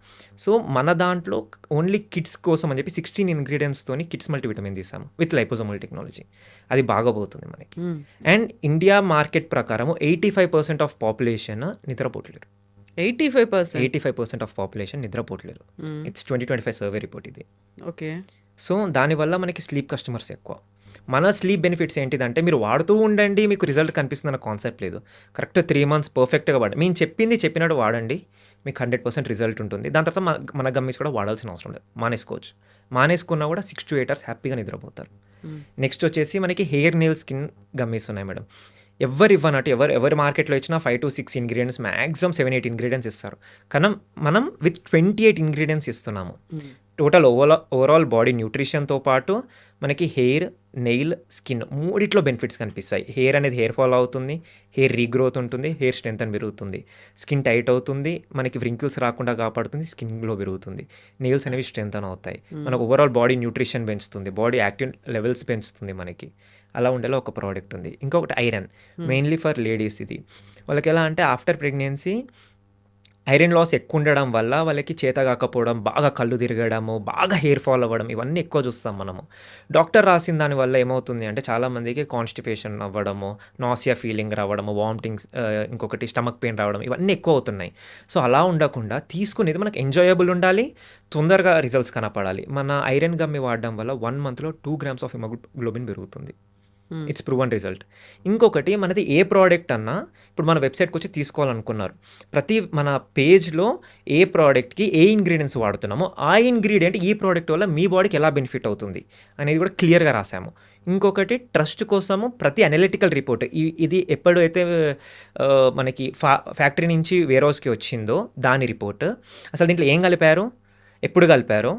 సో మన దాంట్లో ఓన్లీ కిడ్స్ కోసం అని చెప్పి 16 ఇంగ్రీడియంట్స్తోని కిడ్స్ మల్టీవిటమిన్ తీసాము విత్ లైపోజోమల్ టెక్నాలజీ. అది బాగా పోతుంది మనకి. అండ్ ఇండియా మార్కెట్ ప్రకారం 85% ఆఫ్ పాపులేషన్ నిద్రపోట్లేరు. 85% ఆఫ్ పాపులేషన్ నిద్రపోట్లేరు. ఇట్స్ 2025 సర్వే రిపోర్ట్ ఇది. ఓకే. సో దానివల్ల మనకి స్లీప్ కస్టమర్స్ ఎక్కువ. మన స్లీప్ బెనిఫిట్స్ ఏంటిదంటే మీరు వాడుతూ ఉండండి, మీకు రిజల్ట్ కనిపిస్తుందన్న కాన్సెప్ట్ లేదు. కరెక్ట్ 3 months పర్ఫెక్ట్గా వాడండి. మేము చెప్పినట్టు వాడండి, మీకు 100% రిజల్ట్ ఉంటుంది. దాని తర్వాత మన గమ్మీస్ కూడా వాడాల్సిన అవసరం లేదు, మానేసుకోవచ్చు. మానేసుకున్నా కూడా 6 to 8 hours హ్యాపీగా నిద్రపోతారు. నెక్స్ట్ వచ్చేసి మనకి హెయిర్ నెయిల్ స్కిన్ గమ్మీస్ ఉన్నాయి మేడం. ఎవరి మార్కెట్లో ఇచ్చినా 5 to 6 ఇంగ్రీడియంట్స్, మ్యాక్సిమం 7-8 ఇంగ్రీడియంట్స్ ఇస్తారు. కానీ మనం విత్ 28 ఇంగ్రీడియంట్స్ ఇస్తున్నాము. టోటల్ ఓవరాల్ బాడీ న్యూట్రిషన్తో పాటు మనకి హెయిర్, నెయిల్, స్కిన్ మూడిట్లో బెనిఫిట్స్ కనిపిస్తాయి. హెయిర్ అనేది హెయిర్ ఫాల్ అవుతుంది, హెయిర్ రీగ్రోత్ ఉంటుంది, హెయిర్ స్ట్రెంత్ అని పెరుగుతుంది, స్కిన్ టైట్ అవుతుంది, మనకి వ్రింకిల్స్ రాకుండా కాపాడుతుంది, స్కిన్ గ్లో పెరుగుతుంది, నెయిల్స్ అనేవి స్ట్రెంత్ అని అవుతాయి, మనకు ఓవరాల్ బాడీ న్యూట్రిషన్ పెంచుతుంది, బాడీ యాక్టివ్ లెవెల్స్ పెంచుతుంది మనకి. అలా ఉండేలా ఒక ప్రోడక్ట్ ఉంది. ఇంకొకటి ఐరన్, మెయిన్లీ ఫర్ లేడీస్. ఇది వాళ్ళకి ఎలా అంటే ఆఫ్టర్ ప్రెగ్నెన్సీ ఐరన్ లాస్ ఎక్కువ ఉండడం వల్ల వాళ్ళకి చేత కాకపోవడం, బాగా కళ్ళు తిరగడము, బాగా హెయిర్ ఫాల్ అవ్వడం, ఇవన్నీ ఎక్కువ చూస్తాం మనము. డాక్టర్ రాసిన దానివల్ల ఏమవుతుంది అంటే చాలామందికి కాన్స్టిపేషన్ అవ్వడము, నాసియా ఫీలింగ్ రావడము, వామిటింగ్స్, ఇంకొకటి స్టమక్ పెయిన్ రావడం, ఇవన్నీ ఎక్కువ అవుతున్నాయి. సో అలా ఉండకుండా తీసుకునేది మనకు ఎంజాయబుల్ ఉండాలి, తొందరగా రిజల్ట్స్ కనపడాలి. మన ఐరన్ గమ్మి వాడడం వల్ల 1 monthలో 2 grams ఆఫ్ హిమోగ్లోబిన్ పెరుగుతుంది. It's proven result. ఇంకొకటి మనది ఏ ప్రోడక్ట్ అన్నా ఇప్పుడు మన వెబ్సైట్కి వచ్చి తీసుకోవాలనుకున్నారు, మన పేజ్లో ఏ ప్రోడక్ట్కి ఏ ఇంగ్రీడియంట్స్ వాడుతున్నామో ఆ ఇంగ్రీడియంట్ ఈ ప్రోడక్ట్ వల్ల మీ బాడీకి ఎలా బెనిఫిట్ అవుతుంది అనేది కూడా క్లియర్గా రాసాము. ఇంకొకటి ట్రస్ట్ కోసము ప్రతి అనలిటికల్ రిపోర్ట్, ఇది ఎప్పుడైతే మనకి ఫ్యాక్టరీ నుంచి వేర్ హౌస్కి వచ్చిందో దాని రిపోర్ట్, అసలు దీంట్లో ఏం కలిపారు, ఎప్పుడు కలిపారు,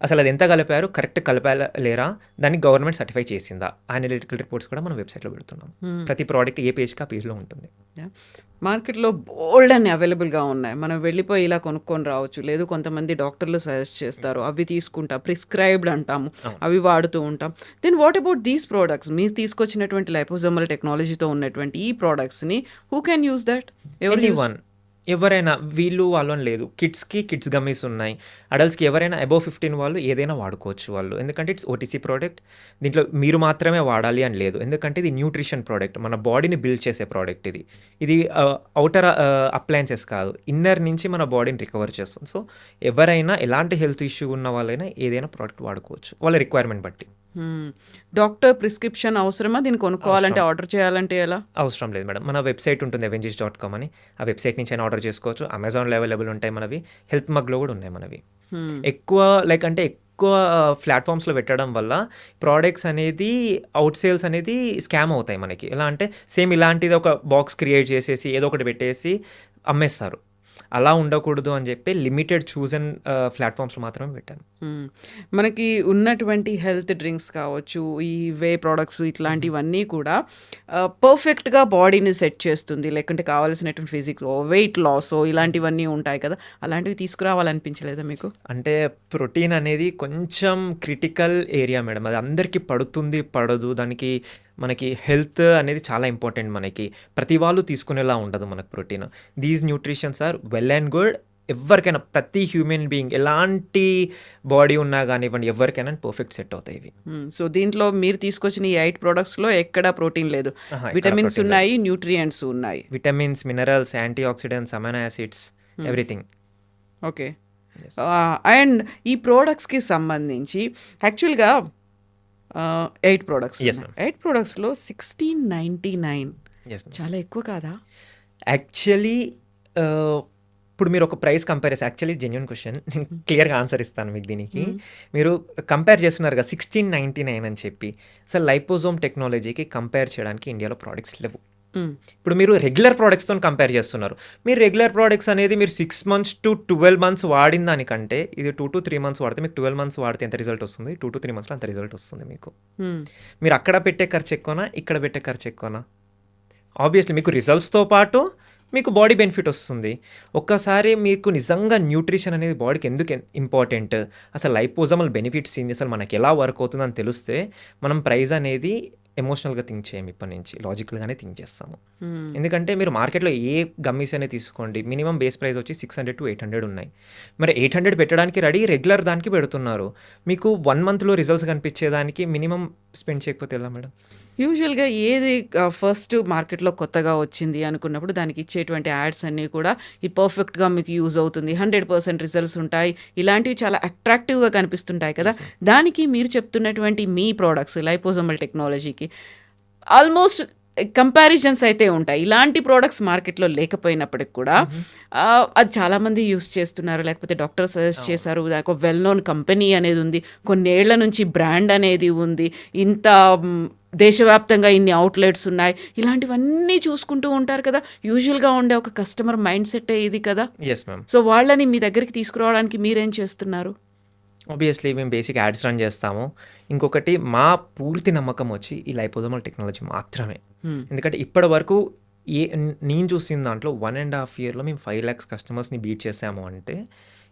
అసలు అది ఎంత కలిపారు, కరెక్ట్ కలిపాలేరా, దాన్ని గవర్నమెంట్ సర్టిఫై చేసిందా, అనలిటికల్ రిపోర్ట్స్ కూడా మనం వెబ్సైట్లో పెడుతున్నాం. ప్రతి ప్రోడక్ట్ ఏ పేజ్కి ఆ పేజ్లో ఉంటుంది. మార్కెట్లో బోల్డ్ అని అవైలబుల్గా ఉన్నాయి, మనం వెళ్ళిపోయి ఇలా కొనుక్కొని రావచ్చు. లేదు కొంతమంది డాక్టర్లు సజెస్ట్ చేస్తారు, అవి తీసుకుంటాం, ప్రిస్క్రైబ్డ్ అంటాము, అవి వాడుతూ ఉంటాం. Then what about these products, మీరు తీసుకొచ్చినటువంటి లైపోజోమల్ టెక్నాలజీతో ఉన్నటువంటి ఈ ప్రోడక్ట్స్ని who can use that? Anyone ఎవరైనా వీళ్ళు వాళ్ళు అని లేదు. కిడ్స్ గమ్మీస్ ఉన్నాయి. అడల్ట్స్‌కి ఎవరైనా అబోవ్ 15 వాళ్ళు ఏదైనా వాడుకోవచ్చు వాళ్ళు. ఎందుకంటే ఇట్స్ ఓటీసీ ప్రోడక్ట్. దీంట్లో మీరు మాత్రమే వాడాలి అని లేదు. ఎందుకంటే ఇది న్యూట్రిషన్ ప్రోడక్ట్. మన బాడీని బిల్డ్ చేసే ప్రోడక్ట్ ఇది. ఇది ఔటర్ అప్లయెన్సెస్ కాదు. ఇన్నర్ నుంచి మన బాడీని రికవర్ చేస్తుంది. సో, ఎవరైనా ఎలాంటి హెల్త్ ఇష్యూ ఉన్న వాళ్ళైనా ఏదైనా ప్రోడక్ట్ వాడుకోవచ్చు. వాళ్ళ రిక్వైర్మెంట్ బట్టి. డాక్టర్ ప్రిస్క్రిప్షన్ అవసరమా? దీన్ని కొనుక్కోవాలంటే, అవసరం. ఆర్డర్ చేయాలంటే ఎలా? అవసరం లేదు మేడం. మన వెబ్‌సైట్ ఉంటుంది అవెంజిస్.com అని. ఆ వెబ్‌సైట్ నుంచైనా ఆర్డర్ చేసుకోవచ్చు. అమెజాన్‌లో అవైలబుల్ ఉంటాయి మనవి. హెల్త్ మగ్‌లో కూడా ఉన్నాయి మనవి. హ్మ్. ఎక్కువ ఎక్కువ ప్లాట్‌ఫామ్స్‌లో పెట్టడం వల్ల ప్రొడక్ట్స్ అనేది ఔట్ సేల్స్ అనేది స్కామ్ అవుతాయి మనకి. ఎలా అంటే సేమ్ ఇలాంటిది ఒక బాక్స్ క్రియేట్ చేసేసి ఏదో ఒకటి పెట్టేసి అమ్మేస్తారు. అలా ఉండకూడదు అని చెప్పి లిమిటెడ్ చూజన్ ప్లాట్‌ఫామ్స్‌లో మాత్రమే పెట్టాను. మనకి ఉన్నటువంటి హెల్త్ డ్రింక్స్ కావచ్చు, ఈ వే ప్రొడక్ట్స్ ఇట్లాంటివన్నీ కూడా పర్ఫెక్ట్‌గా బాడీని సెట్ చేస్తుంది. లేకుంటే కావాల్సినటువంటి ఫిజిక్స్ వెయిట్ లాసో ఇలాంటివన్నీ ఉంటాయి కదా! అలాంటివి తీసుకురావాలనిపించలేదా మీకు? అంటే ప్రోటీన్ అనేది కొంచెం క్రిటికల్ ఏరియా మేడం. అది అందరికీ పడుతుంది, పడదు. దానికి మనకి హెల్త్ అనేది చాలా ఇంపార్టెంట్ మనకి. ప్రతి వాళ్ళు తీసుకునేలా ఉండదు మనకు protein. These nutritions are well and good. ఎవ్వరికైనా ప్రతి హ్యూమన్ బీయింగ్ ఎలాంటి బాడీ ఉన్నా కానివ్వండి ఎవరికైనా పర్ఫెక్ట్ సెట్ అవుతాయి ఇవి. సో, దీంట్లో మీరు తీసుకొచ్చిన ఈ 8 ప్రొడక్ట్స్‌లో ఎక్కడా ప్రోటీన్ లేదు. ఎక్కడ విటమిన్స్ ప్రోటీన్ లేదు. ఉన్నాయి, న్యూట్రియంట్స్ ఉన్నాయి. Vitamins, minerals, antioxidants, amino acids everything. Okay. And ఈ ప్రొడక్ట్స్‌కి సంబంధించి యాక్చువల్‌గా 8 ప్రొడక్ట్స్ Yes, ఉన్నాయి. 8 ప్రొడక్ట్స్‌లో 1699 ఎస్ మ్యామ్. చాలా ఎక్కువ కాదా? యాక్చువల్లీ ఇప్పుడు మీరు ఒక ప్రైస్ కంపేర్ చేసి యాక్చువల్లీ జెన్యూన్ క్వశ్చన్ నేను క్లియర్గా ఆన్సర్ ఇస్తాను మీకు దీనికి. మీరు కంపేర్ చేస్తున్నారు కదా 1699 అని చెప్పి. అసలు లైపోజోమ్ టెక్నాలజీకి కంపేర్ చేయడానికి ఇండియాలో ప్రోడక్ట్స్ లేవు. ఇప్పుడు మీరు రెగ్యులర్ ప్రోడక్ట్స్తో కంపేర్ చేస్తున్నారు. మీరు రెగ్యులర్ ప్రోడక్ట్స్ అనేది మీరు 6 months to 12 months వాడిన దానికంటే ఇది 2 to 3 months వాడితే మీకు 12 months వాడితే ఎంత రిజల్ట్ వస్తుంది? 2 to 3 monthsలో అంత రిజల్ట్ వస్తుంది మీకు. మీరు అక్కడ పెట్టే ఖర్చు ఎక్కువనా, ఇక్కడ పెట్టే ఖర్చు ఎక్కువనా? ఆబ్వియస్లీ మీకు రిజల్ట్స్తో పాటు మీకు బాడీ బెనిఫిట్ వస్తుంది. ఒక్కసారి మీకు నిజంగా న్యూట్రిషన్ అనేది బాడీకి ఎందుకు ఇంపార్టెంట్, అసలు లైపోజోమల్ బెనిఫిట్స్ ఏంది, అసలు మనకి ఎలా వర్క్ అవుతుందని తెలిస్తే మనం ప్రైస్ అనేది ఎమోషనల్గా థింక్ చేయము. ఇప్పటి నుంచి లాజికల్గానే థింక్ చేస్తాము. ఎందుకంటే మీరు మార్కెట్లో ఏ గమ్మీస్ అనేది తీసుకోండి, మినిమం బేస్ ప్రైస్ వచ్చి 600 to 800 ఉన్నాయి. మరి 800 పెట్టడానికి రెడీ, రెగ్యులర్ దానికి పెడుతున్నారు. మీకు 1 monthలో రిజల్ట్స్ కనిపించేదానికి మినిమం స్పెండ్ చేయకపోతే ఎలా మేడం? యూజువల్‌గా ఏది ఫస్ట్ మార్కెట్‌లో కొత్తగా వచ్చింది అనుకున్నప్పుడు దానికి ఇచ్చేటువంటి యాడ్స్ అన్నీ కూడా ఈ పర్ఫెక్ట్‌గా మీకు యూజ్ అవుతుంది. 100% రిజల్ట్స్ ఉంటాయి. ఇలాంటివి చాలా అట్రాక్టివ్‌గా కనిపిస్తుంటాయి కదా! దానికి మీరు చెప్తున్నటువంటి మీ ప్రొడక్ట్స్ లైపోజోమల్ టెక్నాలజీకి ఆల్మోస్ట్ కంపారిజన్స్ అయితే ఉంటాయి. ఇలాంటి ప్రొడక్ట్స్ మార్కెట్‌లో లేకపోయినప్పటికి కూడా అది చాలామంది యూజ్ చేస్తున్నారు. లేకపోతే డాక్టర్ సజెస్ట్ చేశారు. దానికి ఒక వెల్ నోన్ కంపెనీ అనేది ఉంది. కొన్నేళ్ల నుంచి బ్రాండ్ అనేది ఉంది. ఇంత దేశవ్యాప్తంగా ఇన్ని అవుట్లెట్స్ ఉన్నాయి. ఇలాంటివన్నీ చూసుకుంటూ ఉంటారు కదా! యూజువల్‌గా ఉండే ఒక కస్టమర్ మైండ్ సెట్ ఇది కదా! Yes ma'am. సో, వాళ్ళని మీ దగ్గరికి తీసుకురావడానికి మీరేం చేస్తున్నారు? ఆబ్వియస్లీ మేము బేసిక్ యాడ్స్ రన్ చేస్తాము. ఇంకొకటి మా పూర్తి నమ్మకం వచ్చి ఈ లైపోజోమల్ టెక్నాలజీ మాత్రమే. ఎందుకంటే ఇప్పటి వరకు నేను చూసిన దాంట్లో 1.5 yearలో మేము 5 lakhs కస్టమర్స్ని బీట్ చేసాము అంటే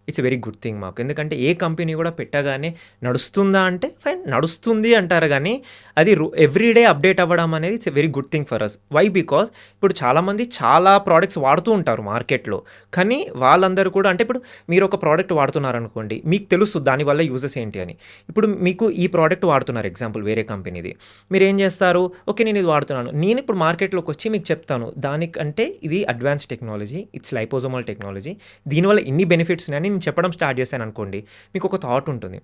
it's a very good thing మాకు. ఎందుకంటే ఏ కంపెనీ కూడా పెట్టగానే నడుస్తుందా అంటే ఫైన్ నడుస్తుంది అంటారు, కానీ అది ఎవ్రీడే అప్డేట్ అవ్వడం అనేది it's a very good thing for us. Why? Because ఇప్పుడు చాలామంది చాలా ప్రోడక్ట్స్ వాడుతూ ఉంటారు మార్కెట్లో, కానీ వాళ్ళందరూ కూడా అంటే ఇప్పుడు మీరు ఒక ప్రోడక్ట్ వాడుతున్నారు అనుకోండి, మీకు తెలుస్తుంది దానివల్ల యూజెస్ ఏంటి అని. ఇప్పుడు మీకు ఈ ప్రోడక్ట్ వాడుతున్నారు ఎగ్జాంపుల్ వేరే కంపెనీది, మీరు ఏం చేస్తారు, ఓకే నేను ఇది వాడుతున్నాను, నేను ఇప్పుడు మార్కెట్లోకి వచ్చి మీకు చెప్తాను దానికంటే ఇది advance technology, it's liposomal technology, దీనివల్ల ఇన్ని బెనిఫిట్స్ ఉన్నాయని నేను చెప్పడం స్టార్ట్ చేశాను అనుకోండి, మీకు ఒక థాట్ ఉంటుంది,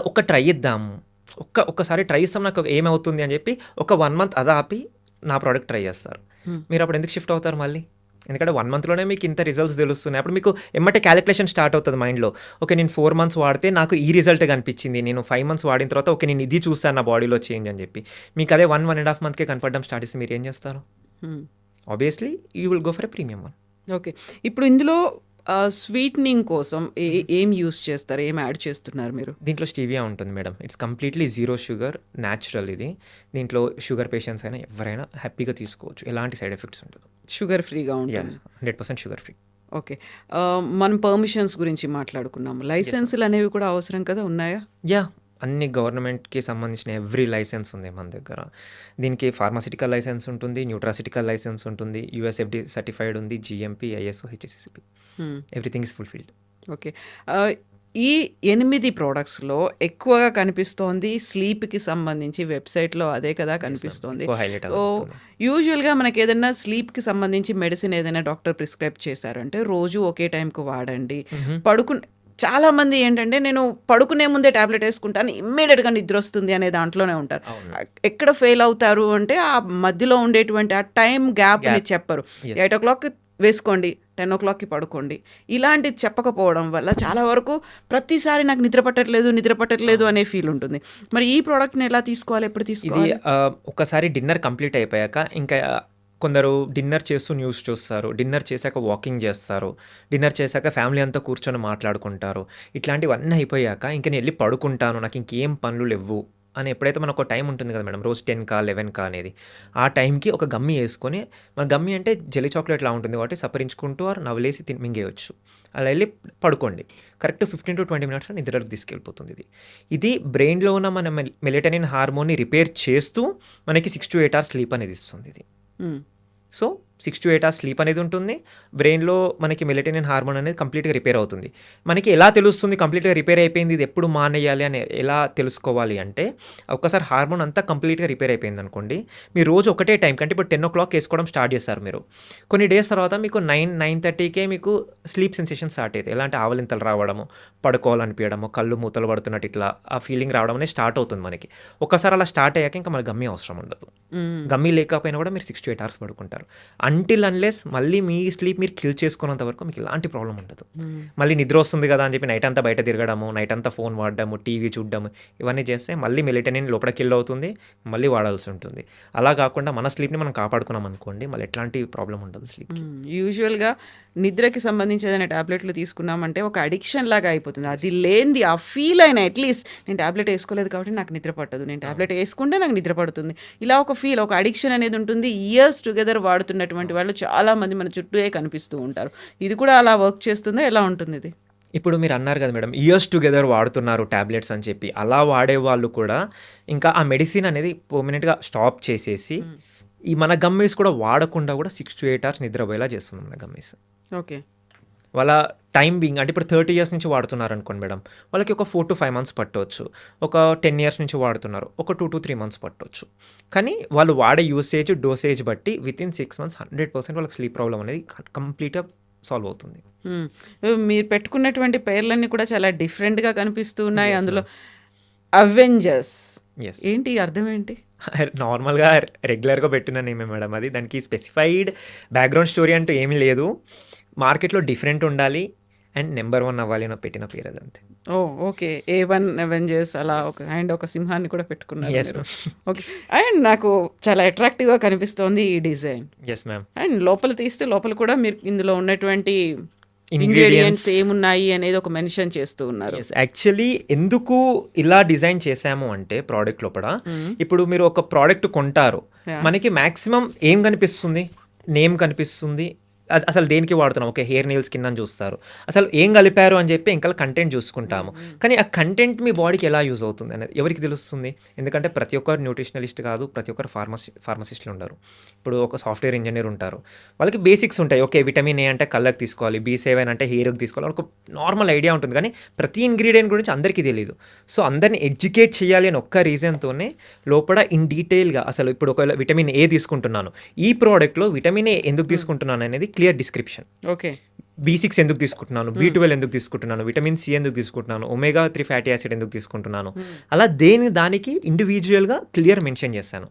ఒక్క ట్రై ఇద్దాము, ఒక్కసారి ట్రై ఇస్తాం నాకు ఏమవుతుంది అని చెప్పి ఒక 1 month అది ఆపి నా ప్రోడక్ట్ ట్రై చేస్తారు. మీరు అప్పుడు ఎందుకు షిఫ్ట్ అవుతారు మళ్ళీ? ఎందుకంటే 1 monthలోనే మీకు ఇంత రిజల్ట్స్ తెలుస్తున్నాయి. అప్పుడు మీకు ఎమ్మటే క్యాలిక్యులేషన్ స్టార్ట్ అవుతుంది మైండ్లో. ఓకే నేను 4 months వాడితే నాకు ఈ రిజల్ట్ కనిపించింది, నేను 5 months వాడిన తర్వాత ఓకే నేను ఇది చూస్తాను నా బాడీలో చేంజ్ అని చెప్పి. మీకు అదే 1.5 monthకే కనపడడం స్టార్ట్ చేస్తే మీరు ఏం చేస్తారు? Obviously you will go for a premium one. Okay. ఇప్పుడు ఇందులో స్వీట్నింగ్ కోసం ఏం యూస్ చేస్తారు, ఏం యాడ్ చేస్తున్నారు మీరు? దీంట్లో స్టీవియా ఉంటుంది madam. It's completely 0 sugar, natural ఇది. దీంట్లో షుగర్ పేషెంట్స్ అయినా ఎవరైనా హ్యాపీగా తీసుకోవచ్చు, ఎలాంటి సైడ్ ఎఫెక్ట్స్ ఉండదు. షుగర్ ఫ్రీగా ఉంటుంది. 100% షుగర్ ఫ్రీ. ఓకే. మనం పర్మిషన్స్ గురించి మాట్లాడుకున్నాము. లైసెన్సులు అనేవి కూడా అవసరం కదా, ఉన్నాయా? యా అన్ని గవర్నమెంట్‌కి సంబంధించిన ఎవ్రీ లైసెన్స్ ఉంది మన దగ్గర. దీనికి ఫార్మాస్యూటికల్ లైసెన్స్ ఉంటుంది, న్యూట్రాసిటికల్ లైసెన్స్ ఉంటుంది, యూఎస్ఎఫ్‌డి సర్టిఫైడ్ ఉంది, జీఎంపీ, ఐఎస్ఓ, హెచ్ఎస్సిసిపి. హ్మ్. Everything is fulfilled. ఓకే. ఆహ్, ఈ 8 ప్రొడక్ట్స్‌లో ఎక్కువగా కనిపిస్తోంది స్లీప్‌కి సంబంధించి వెబ్‌సైట్‌లో అదే కదా యెస్ మ్యామ్. కనిపిస్తోంది. ఎక్కువ హైలైట్ ఓహ్! అవుతుంది. యూజువల్‌గా మనకేదన్నా స్లీప్‌కి సంబంధించి మెడిసిన్ ఏదైనా డాక్టర్ ప్రిస్క్రైబ్ చేశారంటే రోజు ఒకే టైంకి వాడండి. హుహు. చాలామంది ఏంటంటే నేను పడుకునే ముందే టాబ్లెట్ ఏసుకుంటాను. ఇమ్మీడియేట్‌గా నిద్రొస్తుంది అనే దాంట్లోనే ఉంటారు. అవును. ఎక్కడ ఫెయిల్ అవుతారు అంటే ఆ మధ్యలో ఉండేటువంటి ఆ టైమ్ గ్యాప్‌ని గ్యాప్. చెప్పరు. యెస్. 8:00కి వేసుకోండి. 10:00కి పడుకోండి. ఇలాంటిది చెప్పకపోవడం వల్ల చాలా వరకు ప్రతిసారి నాకు నిద్ర పట్టట్లేదు అవును. అనే ఫీల్ ఉంటుంది. మరి ఈ ప్రొడక్ట్‌ని ఎలా తీసుకోవాలి? ఎప్పుడు ఇది తీసుకోవాలి? ఒక్కసారి డిన్నర్ కంప్లీట్ అయిపోయాక ఇంకా కొందరు డిన్నర్ చేస్తూ న్యూస్ చూస్తారు. డిన్నర్ చేశాక వాకింగ్ చేస్తారు. డిన్నర్ చేశాక ఫ్యామిలీ అంతా కూర్చొని మాట్లాడుకుంటారు. ఇట్లాంటివన్నీ అయిపోయాక ఇంక నేనెళ్ళి పడుకుంటాను. నాకు ఇంకేం పనులు లెవ్వు అని ఎప్పుడైతే మనకు ఒక టైం ఉంటుంది కదా మేడం. రోజు 10కా, 11కా అనేది. ఆ టైంకి ఒక గమ్మీ యేసుకొని మన గమ్మీ అంటే జెల్లీ చాక్లెట్‌లా ఉంటుంది కాబట్టి సప్పరించుకుంటూ ఆర్ నవలేసి మింగేయొచ్చు. అలా ఎళ్లి పడుకోండి. కరెక్ట్ 15-20 మినిట్స్‌లో నిద్రలోకి తీసుకెళ్ళిపోతుంది ఇది. ఇది బ్రెయిన్‌లో ఉన్న మన మెలటోనిన్ హార్మోన్‌ని రిపేర్ చేస్తూ మనకి 6-8 అవర్స్ స్లీప్ అనేది ఇస్తుంది ఇది. హ్మ్. సో 6-8 అవర్స్ స్లీప్ అనేది ఉంటుంది. బ్రెయిన్‌లో మనకి మెలటోనిన్ హార్మోన్ అనేది కంప్లీట్‌గా రిపేర్ అవుతుంది. మనకి ఎలా తెలుస్తుంది కంప్లీట్‌గా రిపేర్ అయిపోయింది, ఇది ఎప్పుడు మానేయాలి అని ఎలా తెలుసుకోవాలి అంటే, ఒక్కసారి హార్మోన్ అంతా కంప్లీట్‌గా రిపేర్ అయిపోయిందనుకోండి, మీరు రోజు ఒకటే టైంకి అంటే ఇప్పుడు 10:00 ఏసుకోవడం స్టార్ట్ చేస్తారు మీరు. కొన్ని డేస్ తర్వాత మీకు 9-9:30కే మీకు స్లీప్ సెన్సేషన్ స్టార్ట్ అయితాయి. ఎలా అంటే ఆవలింతలు రావడము, పడుకోవాలనిపియడము, కళ్ళు మూతలు పడుతున్నట్టు ఇట్లా ఆ ఫీలింగ్ రావడం అనేది స్టార్ట్ అవుతుంది మనకి. ఒక్కసారి అలా స్టార్ట్ అయ్యాక ఇంకా మనకు గమ్మీ అవసరం ఉండదు. హ్మ్. గమ్మీ లేకపోయినా కూడా మీరు 6-8 అవర్స్ పడుకుంటారు. అంటిల్ అన్లెస్ మళ్ళీ మీ స్లీప్ మీరు కిల్ చేసుకున్నంత వరకు మీకు ఎలాంటి ప్రాబ్లమ్ ఉండదు. హ్మ్. మళ్ళీ నిద్ర వస్తుంది కదా అని చెప్పి నైట్ అంతా బయట తిరగడము, నైట్ అంతా ఫోన్ వాడడము, టీవీ చూడడము ఇవన్నీ చేస్తే మళ్ళీ మెలటోనిన్ లోపల కిల్ అవుతుంది. మళ్ళీ వాడాల్సి ఉంటుంది. అలా కాకుండా మన స్లీప్‌ని మనం కాపాడుకున్నాం అనుకోండి మళ్ళీ ఎట్లాంటి ప్రాబ్లమ్ ఉండదు స్లీప్‌కి. యూజువల్‌గా నిద్రకి సంబంధించి ఏదైనా టాబ్లెట్లు తీసుకున్నామంటే ఒక అడిక్షన్ లాగా అయిపోతుంది. యెస్. అది లేనిది ఆ ఫీల్ అయినా అట్‌లీస్ట్ నేను టాబ్లెట్ ఏసుకోలేదు కాబట్టి నాకు నిద్ర పట్టదు. నేను అవును. టాబ్లెట్ ఏసుకుంటే నాకు నిద్ర పడుతుంది. ఇలా ఒక ఫీల్, ఒక అడిక్షన్ అనేది ఉంటుంది. ఇయర్స్ టుగెదర్ వాడుతున్నటువంటి వాళ్ళు చాలామంది మన చుట్టూయే కనిపిస్తూ ఉంటారు. ఇది కూడా అలా వర్క్ చేస్తుందా? ఎలా ఉంటుందిది? ఇప్పుడు మీరు అన్నారు కదా మేడం ఇయర్స్ టుగెదర్ వాడుతున్నారు టాబ్లెట్స్ అని చెప్పి. అలా వాడేవాళ్ళు కూడా ఇంకా ఆ మెడిసిన్ అనేది పర్మనెంట్‌గా స్టాప్ చేసేసి హ్మ్. ఈ మన గమ్మీస్ కూడా వాడకుండా కూడా 6-8 అవర్స్ నిద్రపోయేలా చేస్తుంది మన గమ్మీస్. ఓకే. వాళ్ళ టైమ్ బీయింగ్ అంటే ఇప్పుడు 30 ఇయర్స్ నుంచి వాడుతున్నారనుకోండి మేడం. వాళ్ళకి ఒక 4-5 మంత్స్ పట్టొచ్చు. ఒక 10 ఇయర్స్ నుంచి వాడుతున్నారు. ఒక 2-3 మంత్స్ పట్టొచ్చు. కానీ వాళ్ళు వాడే యూసేజ్, డోసేజ్ బట్టి వితిన్ 6 మంత్స్ 100% వాళ్ళకి స్లీప్ ప్రాబ్లమ్ అనేది కంప్లీట్‌గా సాల్వ్ అవుతుంది. హ్మ్. మీరు పెట్టుకున్నటువంటి పేర్లన్నీ కూడా చాలా డిఫరెంట్‌గా కనిపిస్తూ ఉన్నాయి. యెస్ అందులో మ్యామ్. Avengers yes. ఏంటి అర్థం ఏంటి? నార్మల్‌గా రెగ్యులర్‌గా పెట్టిన నేమే మేడం అది. దానికి స్పెసిఫైడ్ బ్యాక్‌గ్రౌండ్ స్టోరీ అంటూ ఏమీ లేదు. మార్కెట్‌లో డిఫరెంట్ ఉండాలి అండ్ నంబర్ 1 అవ్వాలి అని పెట్టిన పేరు అదంతే. ఓహ్! ఓకే. 'ఏ1 అవెంజర్స్' అలా యెస్. ఒక సింహాన్ని కూడా పెట్టుకున్నారు యెస్ మీరు. మ్యామ్. ఓకే. అండ్ నాకు చాలా అట్రాక్టివ్‌గా కనిపిస్తోంది ఈ డిజైన్. Yes ma'am. అండ్ లోపల తీస్తే లోపల కూడా మీరు ఇందులో ఉన్నటువంటి ఇంగ్రీడియెంట్స్ ఇంగ్రీడియెంట్స్ ఏమున్నాయి అనేది ఒక మెన్షన్ చేస్తూ ఉన్నారు. యెస్. యాక్చువల్లీ ఎందుకు ఇలా డిజైన్ చేశాము అంటే ప్రోడక్ట్ లోపల, హ్మ్. ఇప్పుడు మీరు ఒక ప్రోడక్ట్ కొంటారు. యాహ్! మనకి మాక్సిమం ఏం కనిపిస్తుంది? నేమ్ కనిపిస్తుంది. అసలు దేనికి వాడుతున్నాం? ఓకే. హెయిర్ నెయిల్ స్కిన్ అని చూస్తారు. అసలు ఏం కలిపారు అని చెప్పి ఇంకా కంటెంట్ చూసుకుంటాము. కానీ ఆ కంటెంట్ మీ బాడీకి ఎలా యూజ్ అవుతుంది అనేది ఎవరికి తెలుస్తుంది? ఎందుకంటే ప్రతి ఒక్కరు న్యూట్రిషనలిస్ట్ కాదు. ప్రతి ఒక్కరు ఫార్మసిస్టులు ఉండరు. ఇప్పుడు ఒక సాఫ్ట్‌వేర్ ఇంజినీర్ ఉంటారు. వాళ్ళకి బేసిక్స్ ఉంటాయి. ఓకే. విటమిన్ ఏ అంటే కళ్ళకి తీసుకోవాలి. బి7 అంటే హెయిర్‌కి తీసుకోవాలి. ఒక నార్మల్ ఐడియా ఉంటుంది. కానీ ప్రతి ఇంగ్రీడియెంట్ గురించి అందరికీ తెలీదు. సో అందరిని ఎడ్యుకేట్ చేయాలి అని ఒక్క రీజన్‌తోనే లోపల ఇన్ డీటెయిల్‌గా అసలు ఇప్పుడు ఒకవేళ విటమిన్ ఏ తీసుకుంటున్నాను. ఈ ప్రోడక్ట్‌లో విటమిన్ ఏ ఎందుకు తీసుకుంటున్నాను అనేది క్లియర్ డిస్క్రిప్షన్. ఓకే. బి6 ఎందుకు తీసుకుంటున్నాను? బి12 ఎందుకు తీసుకుంటున్నాను? విటమిన్ సి ఎందుకు తీసుకుంటున్నాను? ఒమేగా 3 ఫ్యాటీ యాసిడ్ ఎందుకు తీసుకుంటున్నాను? అలా దానికి ఇండివిడ్యువల్‌గా క్లియర్ మెన్షన్ చేశాను.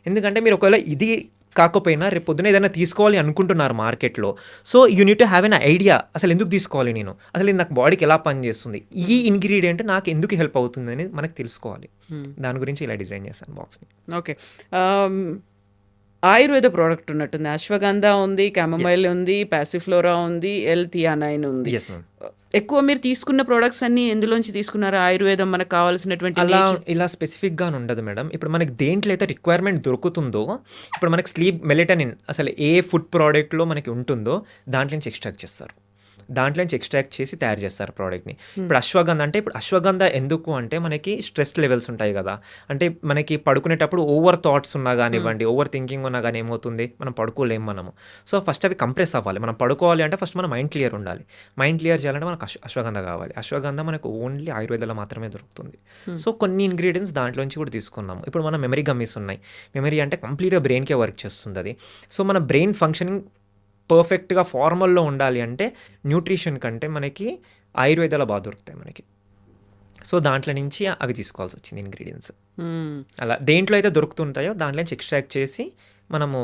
ఎందుకంటే మీరు ఒకవేళ ఇది కాకపోయినా రేపు పొద్దున ఏదైనా తీసుకోవాలి అనుకుంటున్నారు మార్కెట్‌లో. So you need to have an idea అసలు ఎందుకు తీసుకోవాలి నేను? అసలు ఇది నాకు బాడీకి ఎలా పనిచేస్తుంది? ఈ ఇంగ్రీడియెంట్ నాకు ఎందుకు హెల్ప్ అవుతుంది అనేది మనకు తెలుసుకోవాలి. దాని గురించి ఇలా డిజైన్ చేశాను బాక్స్‌ని. ఓకే. ఆయుర్వేద ప్రోడక్ట్ ఉన్నట్టుంది. అశ్వగంధ ఉంది, యెస్. క్యామమైల్ ఉంది, పాసిఫ్లోరా ఉంది, థియానైన్ ఉంది. Yes ma'am. ఎక్కువ మీరు తీసుకున్న ప్రొడక్ట్స్ అన్నీ ఎందులోంచి తీసుకున్నారు? ఆయుర్వేదం మనకు కావాల్సినటువంటి అలా నేచర్ ఇలా స్పెసిఫిక్‌గా ఉండదు మేడం. ఇప్పుడు మనకి దేంట్లో అయితే రిక్వైర్మెంట్ దొరుకుతుందో, ఇప్పుడు మనకి స్లీప్ మెలటోనిన్ అసలు ఏ ఫుడ్ ప్రోడక్ట్‌లో మనకి ఉంటుందో దాంట్లో నుంచి ఎక్స్ట్రాక్ట్ చేస్తారు. దాంట్లో నుంచి ఎక్స్ట్రాక్ట్ చేసి తయారు చేస్తారు ప్రోడక్ట్‌ని. హ్మ్. ఇప్పుడు అశ్వగంధ ఎందుకు అంటే మనకి స్ట్రెస్ లెవెల్స్ ఉంటాయి గదా! అంటే మనకి పడుకునేటప్పుడు ఓవర్ థాట్స్ ఉన్నా హ్మ్. గానివ్వండి, ఓవర్ థింకింగ్ ఉన్నా గాని ఏమవుతుంది? మనం పడుకోలేము మనము. సో, ఫస్ట్ అవి కంప్రెస్ అవ్వాలి. మనం పడుకోవాలి అంటే ఫస్ట్ మన మైండ్ క్లియర్ ఉండాలి. మైండ్ క్లియర్ చేయాలంటే మనకు అశ్వగంధ కావాలి. అశ్వగంధ మనకు ఓన్లీ ఆయుర్వేదంలో మాత్రమే దొరుకుతుంది. హ్మ్. సో, కొన్ని ఇంగ్రీడియెంట్స్ దాంట్లో నుంచి కూడా తీసుకున్నాము. ఇప్పుడు మన మెమరీ గమ్మీస్ ఉన్నాయి. మెమరీ అంటే కంప్లీట్‌గా బ్రెయిన్‌కే వర్క్ చేస్తుందది. సో, మన బ్రెయిన్ ఫంక్షనింగ్ పర్ఫెక్ట్‌గా ఫార్మల్‌లో ఉండాలి అంటే న్యూట్రిషన్ కంటే మనకి ఆయుర్వేదాలో దొరుకుతాయి మనకి. సో, దాంట్లో నుంచి అవి తీసుకోవాల్సొచ్చింది ఇంగ్రీడియెంట్స్. హ్మ్. అలా దేంట్లో అయితే దొరుకుతుంటాయో దాంట్లో నుంచి ఎక్స్ట్రాక్ట్ చేసి మనము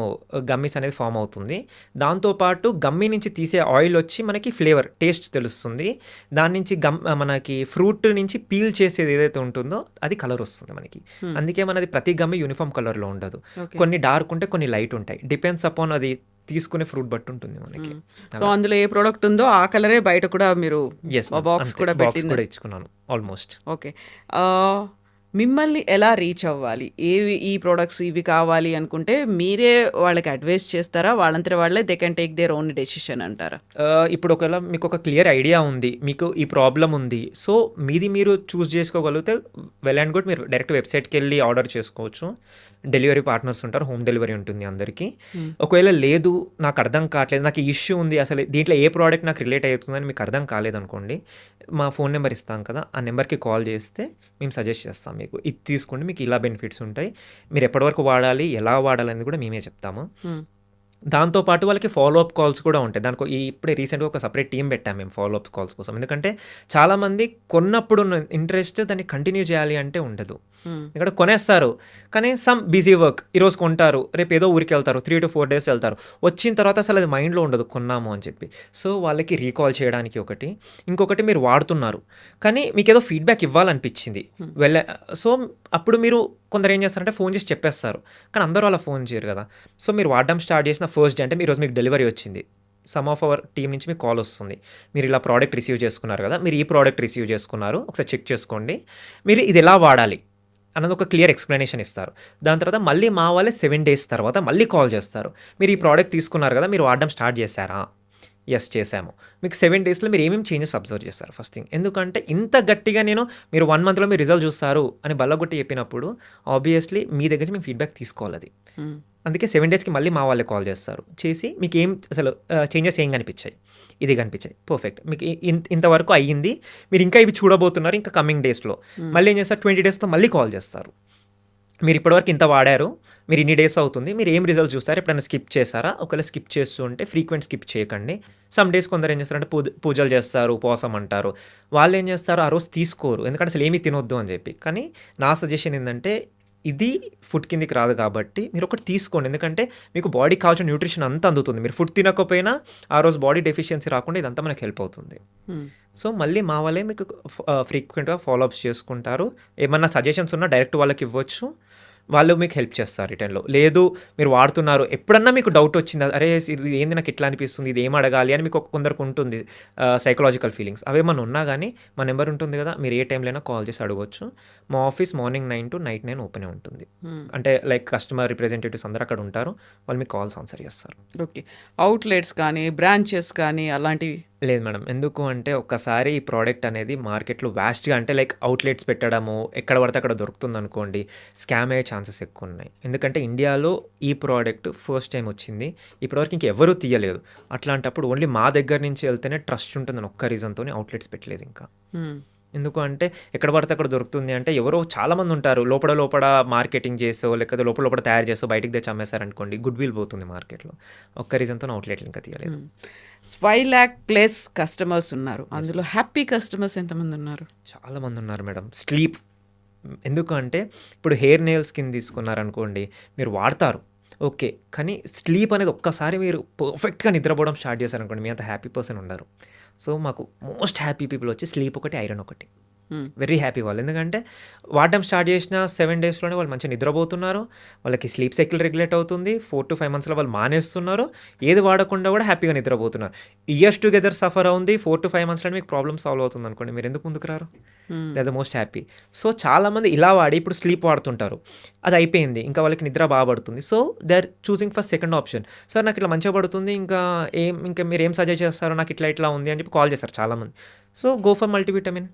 గమ్మీస్ అనేది ఫార్మ్ అవుతుంది. దాంతో పాటు గమ్మీ నుంచి తీసే ఆయిల్ వచ్చి మనకి ఫ్లేవర్, టేస్ట్ తెలుస్తుంది. దాని నుంచి మనకి ఫ్రూట్ నుంచి పీల్ చేసేది ఏదైతే ఉంటుందో అది కలర్ వస్తుంది మనకి. హ్మ్. అందుకే మనది ప్రతి గమ్మీ యూనిఫార్మ్ కలర్‌లో ఉండదు. ఓకే. కొన్ని డార్క్ ఉంటాయి, కొన్ని లైట్ ఉంటాయి. డిపెండ్స్ అపాన్ అది తీసుకునే ఫ్రూట్ బట్టి ఉంటుంది మనకి. హ్మ్. సో, అలా. అందులో ఏ ప్రొడక్ట్ ఉందో ఆ కలరే బయట కూడా మీరు యెస్ మ్యామ్. బాక్స్ అంతే. కూడా బాక్స్ పెట్టింది. కూడా ఇచ్చుకున్నాను ఆల్‌మోస్ట్. ఓకే. మిమ్మల్ని ఎలా రీచ్ అవ్వాలి? ఈ ప్రొడక్ట్స్ ఇవి కావాలి అనుకుంటే మీరే వాళ్ళకి అడ్వైస్ చేస్తారా? వాళ్ళంతట వాళ్ళే they can take their own decision అంటారా? ఇప్పుడు ఒకవేళ మీకు ఒక క్లియర్ ఐడియా ఉంది. మీకు ఈ ప్రాబ్లమ్ ఉంది. సో, మీది మీరు చూజ్ చేసుకోగలిగితే వెల్ అండ్ గుడ్. మీరు డైరెక్ట్ వెబ్‌సైట్‌కెళ్ళి ఆర్డర్ చేసుకోవచ్చు. డెలివరీ పార్ట్నర్స్ ఉంటారు. హోమ్ డెలివరీ ఉంటుంది అందరికీ. హ్మ్. ఒకవేళ లేదు నాకు అర్థం కావట్లేదు, నాకు ఈ ఇష్యూ ఉంది, అసలు దీంట్లో ఏ ప్రోడక్ట్ నాకు రిలేట్ అవుతుందని మీకు అర్థం కాలేదనుకోండి, మా ఫోన్ నెంబర్ ఇస్తాం కదా! ఆ నెంబర్‌కి కాల్ చేస్తే మేము సజెస్ట్ చేస్తాం మీకు. ఇది తీసుకోండి, మీకు ఇలా బెనిఫిట్స్ ఉంటాయి. మీరు ఎప్పటివరకు వాడాలి, ఎలా వాడాలనేది కూడా మేమే చెప్తాము. హ్మ్. దాంతో పాటు వాళ్ళకి ఫాలో అప్ కాల్స్ కూడా ఉంటాయి. ఇప్పుడే రీసెంట్‌గా ఒక సెపరేట్ టీమ్ పెట్టాము మేము ఫాలో అప్ కాల్స్ కోసం. ఎందుకంటే చాలామంది కొన్నప్పుడు ఉన్న ఇంట్రెస్ట్ దాన్ని కంటిన్యూ చేయాలి అంటే ఉండదు. హ్మ్. ఎందుకంటే కొనేస్తారు. కానీ సమ్ బిజీ వర్క్. ఈరోజు కొంటారు. రేపు ఏదో ఊరికెళ్తారు. 3-4 డేస్ వెళ్తారు. వచ్చిన తర్వాత అసలు అది మైండ్‌లో ఉండదు కొన్నాము అని చెప్పి. సో, వాళ్ళకి రీకాల్ చేయడానికి ఒకటి. ఇంకొకటి మీరు వాడుతున్నారు. కానీ మీకేదో ఫీడ్‌బ్యాక్ ఇవ్వాలనిపించింది. హ్మ్. సో, అప్పుడు మీరు కొందరు ఏం చేస్తారంటే ఫోన్ చేసి చెప్పేస్తారు. కానీ అందరూ అలా ఫోన్ చేయరు కదా! సో, మీరు వాడడం స్టార్ట్ చేసిన ఫస్ట్ డే అంటే ఈరోజు మీకు డెలివరీ వచ్చింది. సమ్ ఆఫ్ అవర్ టీమ్ నుంచి మీకు కాల్ వస్తుంది. మీరు ఇలా ప్రోడక్ట్ రిసీవ్ చేసుకున్నారు కదా! మీరు ఈ ప్రోడక్ట్ రిసీవ్ చేసుకున్నారు. ఒకసారి చెక్ చేసుకోండి. మీరు ఇది ఎలా వాడాలి అన్నది ఒక క్లియర్ ఎక్స్‌ప్లనేషన్ ఇస్తారు. దాని తర్వాత మళ్ళీ మా వాళ్ళే 7 డేస్ తర్వాత మళ్ళీ కాల్ చేస్తారు. మీరు ఈ ప్రోడక్ట్ తీసుకున్నారు కదా! మీరు వాడడం స్టార్ట్ చేశారా? యెస్ చేశాము. మీకు 7 డేస్‌లో మీరు ఏమేమి చేంజెస్ అబ్జర్వ్ చేస్తారు ఫస్ట్ థింగ్. ఎందుకంటే ఇంత గట్టిగా మీరు 1 మంత్‌లో మీరు రిజల్ట్ చూస్తారు అని బల్లగొట్టి చెప్పినప్పుడు ఆబ్వియస్‌లీ మీ దగ్గర నుంచి మేము ఫీడ్‌బ్యాక్ తీసుకోవాలది. హ్మ్. అందుకే 7 డేస్‌కి మళ్ళీ మా వాళ్ళే కాల్ చేస్తారు. చేసి మీకేం అసలు చేంజెస్ ఏం కనిపించాయి? ఇది కనిపించాయి. పర్ఫెక్ట్. మీకు ఇంతవరకు అయ్యింది. మీరు ఇంకా ఇవి చూడబోతున్నారు ఇంకా కమింగ్ డేస్‌లో. హ్మ్. మళ్ళీ ఏం చేస్తారు 20 డేస్‌తో మళ్ళీ కాల్ చేస్తారు. మీరు ఇప్పటివరకు ఇంత వాడారు. మీరు ఇన్ని డేస్ అవుతుంది. మీరు ఏం రిజల్ట్స్ చూసారు? ఎప్పుడైనా స్కిప్ చేశారా? ఒకవేళ స్కిప్ చేస్తూ ఉంటే ఫ్రీక్వెంట్ స్కిప్ చేయకండి. సమ్ డేస్ కొందరు ఏం చేస్తారంటే పూజలు చేస్తారు, ఉపవాసం అంటారు. వాళ్ళేం చేస్తారు ఆ రోజు తీసుకోరు. ఎందుకంటే అసలు ఏమి తినొద్దు అని చెప్పి. కానీ నా సజెషన్ ఏందంటే ఇది ఫుడ్ కిందకి రాదు కాబట్టి మీరు ఒకటి తీసుకోండి. ఎందుకంటే మీకు బాడీకి కావాల్సిన న్యూట్రిషన్ అంతా అందుతుంది. మీరు ఫుడ్ తినకపోయినా ఆ రోజు బాడీ డెఫిషియన్సీ రాకుండా ఇదంతా మనకు హెల్ప్ అవుతుంది. హ్మ్. సో, మళ్ళీ మా వాళ్ళే మీకు ఫ్రీక్వెంట్‌గా ఫాలో అప్స్ చేసుకుంటారు. ఏమన్నా సజెషన్స్ ఉన్నా డైరెక్ట్ వాళ్ళకి ఇవ్వచ్చు. వాళ్ళు మీకు హెల్ప్ చేస్తారు రిటర్న్‌లో. లేదు మీరు వాడుతున్నారు. ఎప్పుడన్నా మీకు డౌట్ వచ్చిందా? అరే! ఇది ఏంది నాకు ఇట్లా అనిపిస్తుంది. ఇది ఏం అడగాలి అని మీకు కొందరికి ఉంటుంది. Psychological feelings. అవేమన్నా ఉన్నా గానీ మా నెంబర్ ఉంటుంది కదా! మీరు ఏ టైంలో అయినా కాల్ చేసి అడగొచ్చు. మా ఆఫీస్ మార్నింగ్ 9 to నైట్ 9 ఓపెనే ఉంటుంది. హ్మ్. అంటే లైక్ కస్టమర్ రిప్రజెంటేటివ్స్ అందరూ అక్కడ ఉంటారు. వాళ్ళు మీకు కాల్స్ ఆన్సర్ చేస్తారు. ఓకే. అవుట్‌లెట్స్ కానీ, బ్రాంచెస్ కానీ అలాంటివి? లేదు మేడం. ఎందుకు అంటే ఒక్కసారి ఈ ప్రోడక్ట్ అనేది మార్కెట్‌లో వాస్ట్‌గా అంటే లైక్ అవుట్‌లెట్స్ పెట్టడము, ఎక్కడ పడితే అక్కడ దొరుకుతుందనుకోండి, స్కామ్ అయ్యే ఛాన్సెస్ ఎక్కువున్నాయి. ఎందుకంటే ఇండియాలో ఈ ప్రోడక్ట్ ఫస్ట్ టైమ్ వచ్చింది. ఇప్పటివరకు ఇంకెవరూ తీయలేదు. అట్లాంటప్పుడు ఓన్లీ మా దగ్గర నుంచి వెళ్తేనే ట్రస్ట్ ఉంటుందని ఒక్క రీజన్‌తోని అవుట్‌లెట్స్ పెట్టలేదు ఇంకా. హ్మ్. ఎందుకు అంటే ఎక్కడ పడితే అక్కడ దొరుకుతుంది అంటే ఎవరో చాలామంది ఉంటారు. లోపల మార్కెటింగ్ చేసో, లేకపోతే లోపల తయారు చేసో బయటికి తెచ్చి అమ్మేసారనుకోండి, గుడ్ విల్ పోతుంది మార్కెట్‌లో. ఒక్క రీజన్‌తోని అవుట్‌లెట్లు ఇంకా తీయలేదు. హ్మ్. 5,00,000+ కస్టమర్స్ ఉన్నారు. యెస్ అందులో మేడం. హ్యాపీ కస్టమర్స్ ఎంతమంది ఉన్నారు? చాలా మందున్నారు మేడం. స్లీప్ ఎందుకు అంటే ఇప్పుడు హెయిర్ నెయిల్స్ కింద తీసుకున్నారనుకోండి, మీరు వాడతారు. ఓకే. కానీ స్లీప్ అనేది ఒక్కసారి మీరు పర్ఫెక్ట్‌గా నిద్రపోవడం స్టార్ట్ చేశారనుకోండి, మీ అంత హ్యాపీ పర్సన్ ఉండరు. సో, మాకు మోస్ట్ హ్యాపీ పీపుల్ వచ్చి స్లీప్ ఒకటి, ఐరన్ ఒకటి. వెరీ హ్యాపీ వాళ్ళు. ఎందుకంటే వాడడం స్టార్ట్ చేసిన 7 డేస్‌లోనే వాళ్ళు మంచిగా నిద్రపోతున్నారు. వాళ్ళకి స్లీప్ సైకిల్ రెగ్యులేట్ అవుతుంది. 4-5 మంత్స్‌లో వాళ్ళు మానేస్తున్నారు. ఏది వాడకుండా కూడా హ్యాపీగా నిద్రపోతున్నారు. ఇయర్స్ టుగెదర్ సఫర్ అవుంది. 4-5 మంత్స్‌లోనే మీకు ప్రాబ్లమ్ సాల్వ్ అవుతుందనుకోండి. మీరెందుకు ముందుకు రారు? They are the most happy. So, చాలామంది ఇలా వాడి ఇప్పుడు స్లీప్ వాడుతుంటారు. అది అయిపోయింది. ఇంకా వాళ్ళకి నిద్ర పడుతుంది. So, they are choosing for second option. Sir నాకు ఇట్లా మంచిగా పడుతుంది. ఇంకా మీరేం సజెస్ట్ చేస్తారు? నాకు ఇట్లా ఉంది అని చెప్పి కాల్ చేస్తారు చాలామంది. So, go for multivitamin.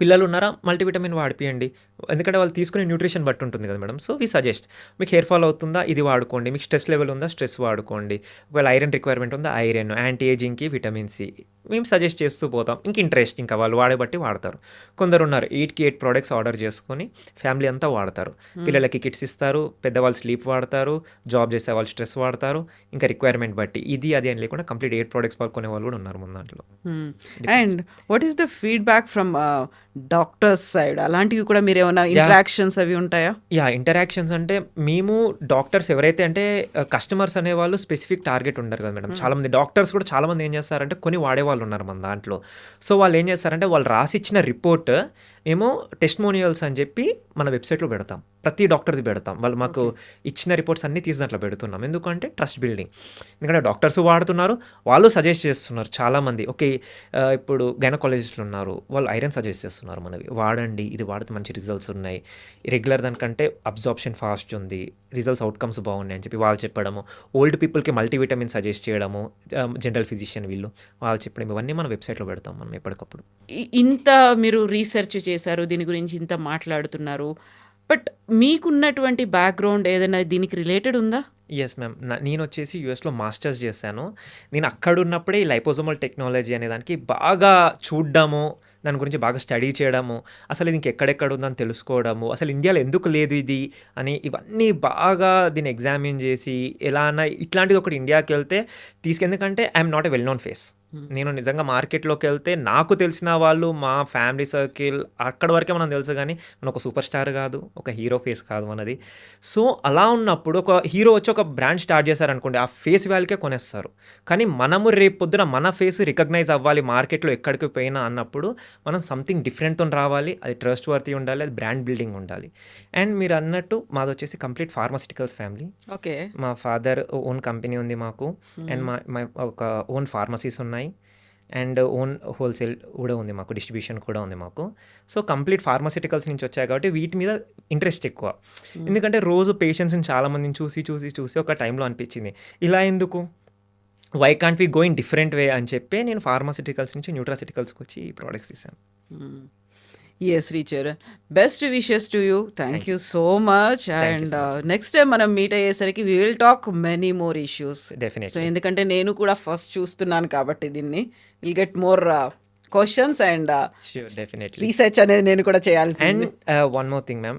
పిల్లలు ఉన్నారా? మల్టీవిటమిన్ వాడిపియండి. ఎందుకంటే వాళ్ళు తీసుకునే న్యూట్రిషన్ బట్టి ఉంటుంది కదా మేడం. So, we suggest. మీకు హెయిర్ ఫాల్ అవుతుందా? ఇది వాడుకోండి. మీకు స్ట్రెస్ లెవెల్ ఉందా? స్ట్రెస్ వాడుకోండి. ఒకవేళ ఐరన్ రిక్వైర్మెంట్ ఉందా? ఐరన్, యాంటీ ఏజింగ్‌కి విటమిన్ సి. మేము సజెస్ట్ చేస్తూ పోతాం. ఇంట్రెస్ట్ ఇంకా వాళ్ళు వాడే బట్టి వాడతారు. కొందరున్నారు 8కి 8 ప్రొడక్ట్స్ ఆర్డర్ చేసుకొని ఫ్యామిలీ అంతా వాడతారు. పిల్లలకి కిట్స్ ఇస్తారు. పెద్దవాళ్ళు స్లీప్ వాడతారు. జాబ్ చేసే వాళ్ళు స్ట్రెస్ వాడతారు. ఇంకా రిక్వైర్మెంట్ బట్టి ఇది అది అని లేకుండా కంప్లీట్ 8 ప్రొడక్ట్స్ కొనే వాళ్ళు కూడా ఉన్నారు మన దాంట్లో. And what is the feedback from doctors side? అలాంటివి కూడా మీరేమన్నా ఇంటరాక్షన్స్ అవి ఉంటాయా? ఇంటరాక్షన్స్ అంటే మేము డాక్టర్స్ ఎవరైతే అంటే కస్టమర్స్ అనేవాళ్ళు స్పెసిఫిక్ టార్గెట్ ఉండరు కదా మేడం. చాలామంది డాక్టర్స్ కూడా చాలామంది ఏం చేస్తారంటే కొని వాడేవాళ్ళు ఉన్నారు మన దాంట్లో. సో, వాళ్ళు ఏం చేస్తారంటే వాళ్ళు రాసిచ్చిన రిపోర్ట్ మేము టెస్టిమోనియల్స్ అని చెప్పి మన వెబ్సైట్‌లో పెడతాం. ప్రతి డాక్టర్‌ది పెడతాం. వాళ్ళు మాకు ఇచ్చిన రిపోర్ట్స్ అన్నీ తీసి దాంట్లో పెడుతున్నాం. ఎందుకంటే ట్రస్ట్ బిల్డింగ్. ఎందుకంటే డాక్టర్స్ వాడుతున్నారు. వాళ్ళు సజెస్ట్ చేస్తున్నారు చాలామంది. ఓకే, ఇప్పుడు గైనకాలజిస్టులు ఉన్నారు. వాళ్ళు ఐరన్ సజెస్ట్ చేస్తున్నారు మనవి. వాడండి. ఇది వాడితే మంచి రిజల్ట్స్ ఉన్నాయి. రెగ్యులర్ దానికంటే అబ్జార్ప్షన్ ఫాస్ట్ ఉంది. రిజల్ట్స్ అవుట్‌కమ్స్ బాగున్నాయి అని చెప్పి వాళ్ళు చెప్పడము. ఓల్డ్ పీపుల్‌కి మల్టీవిటమిన్ సజెస్ట్ చేయడము. జనరల్ ఫిజిషియన్ వీళ్ళు. వాళ్ళు చెప్పడం ఇవన్నీ మన వెబ్సైట్‌లో పెడతాం మనం ఎప్పటికప్పుడు. ఇంత మీరు రీసెర్చ్ చేశారు. దీని గురించి ఇంత మాట్లాడుతున్నారు. బట్ మీకున్నటువంటి బ్యాక్‌గ్రౌండ్ ఏదైనా దీనికి రిలేటెడ్ ఉందా? Yes ma'am. నేనొచ్చేసి యూఎస్‌లో మాస్టర్స్ చేశాను. నేను అక్కడున్నప్పుడే ఈ లైపోజోమల్ టెక్నాలజీ అనే దానికి బాగా చూడ్డము, దాని గురించి బాగా స్టడీ చేయడము, అసలు ఇది ఇంకెక్కడెక్కడ ఉందని తెలుసుకోవడము, అసలు ఇండియాలో ఎందుకు లేదు ఇది అని ఇవన్నీ బాగా దీన్ని ఎగ్జామిన్ చేసి ఎలా అన్నా ఇట్లాంటిది ఒకటి ఇండియాకెళ్తే ఎందుకంటే I'm not a well known face. నేను నిజంగా మార్కెట్‌లోకెళ్తే నాకు తెలిసిన వాళ్ళు మా ఫ్యామిలీ సర్కిల్ అక్కడి వరకే మనం తెలుసు గానీ, మనం ఒక సూపర్ స్టార్ కాదు. ఒక హీరో ఫేస్ కాదు మనది. సో, అలా ఉన్నప్పుడు ఒక హీరో వచ్చి ఒక బ్రాండ్ స్టార్ట్ చేశారనుకోండి, ఆ ఫేస్ వాల్యూకే కొనేస్తారు. కానీ మనము రేపు పొద్దున మన ఫేస్ రికగ్నైజ్ అవ్వాలి మార్కెట్‌లో ఎక్కడికి పోయినా అన్నప్పుడు మనం సంథింగ్ డిఫరెంట్‌తోని రావాలి. అది ట్రస్ట్ వర్తీ ఉండాలి. అది బ్రాండ్ బిల్డింగ్ ఉండాలి. అండ్ మీరన్నట్టు మాదొచ్చేసి కంప్లీట్ ఫార్మాస్యూటికల్స్ ఫ్యామిలీ. ఓకే. మా ఫాదర్ ఓన్ కంపెనీ ఉంది మాకు. అండ్ మా ఒక ఓన్ ఫార్మసీస్ ఉన్నాయి. అండ్ ఓన్ హోల్‌సేల్ కూడా ఉంది మాకు. డిస్ట్రిబ్యూషన్ కూడా ఉంది మాకు. సో, కంప్లీట్ ఫార్మాస్యూటికల్స్ నుంచి వచ్చాయి కాబట్టి వీటి మీద ఇంట్రెస్ట్ ఎక్కువ. ఎందుకంటే రోజు పేషెంట్స్‌ని చాలామందిని చూసి ఒక టైంలో అనిపించింది. ఇలా ఎందుకు? Why can't we go in different way అని చెప్పి నేను ఫార్మాస్యూటికల్స్ నుంచి న్యూట్రాస్యూటికల్స్‌కి వచ్చి ఈ ప్రొడక్ట్స్ తీశాను. Yes teacher. Best wishes to you. Thank thank you you. So much. Thank you and so much. Next time మనం మీట్ అయ్యేసరికి we will talk many more issues. So, definitely. ఎందుకంటే నేను కూడా ఫస్ట్ చూస్తున్నాను కాబట్టి దీన్ని will get more questions and sure. Definitely. Research అనేది నేను కూడా అండ్ చేయాల్సింది. One more thing ma'am.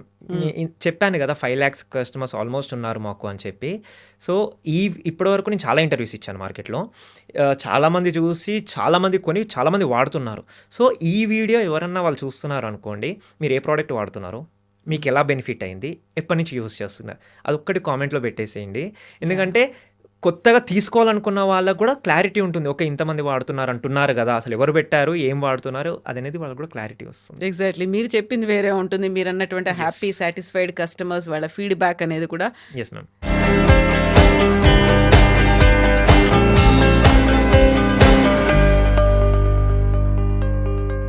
చెప్పాను కదా 5 lakhs కస్టమర్స్ ఆల్మోస్ట్ ఉన్నారు మాకు అని చెప్పి. సో, ఇప్పటివరకు నేను చాలా ఇంటర్వ్యూస్ ఇచ్చాను మార్కెట్‌లో. చాలామంది చూసి, చాలామంది కొని, చాలామంది వాడుతున్నారు. సో, ఈ వీడియో ఎవరన్నా వాళ్ళు చూస్తున్నారు అనుకోండి, మీరు ఏ ప్రోడక్ట్ వాడుతున్నారు? మీకు ఎలా బెనిఫిట్ అయింది? ఎప్పటి నుంచి యూజ్ చేస్తున్నారు? అదొక్కటి కామెంట్‌లో పెట్టేసేయండి. ఎందుకంటే కొత్తగా తీసుకోవాలనుకున్న వాళ్ళకి కూడా క్లారిటీ ఉంటుంది. ఓకే, ఇంతమంది వాడుతున్నారు అంటున్నారు కదా! అసలు ఎవరు పెట్టారు? ఏం వాడుతున్నారు? అదనేది వాళ్ళకి కూడా క్లారిటీ వస్తుంది. ఎగ్జాక్ట్లీ. మీరు చెప్పింది వేరే ఉంటుంది. మీరు అన్నటువంటి యెస్. హ్యాపీ సాటిస్ఫైడ్ కస్టమర్స్ వాళ్ళ ఫీడ్బ్యాక్ అనేది కూడా యెస్ మ్యామ్.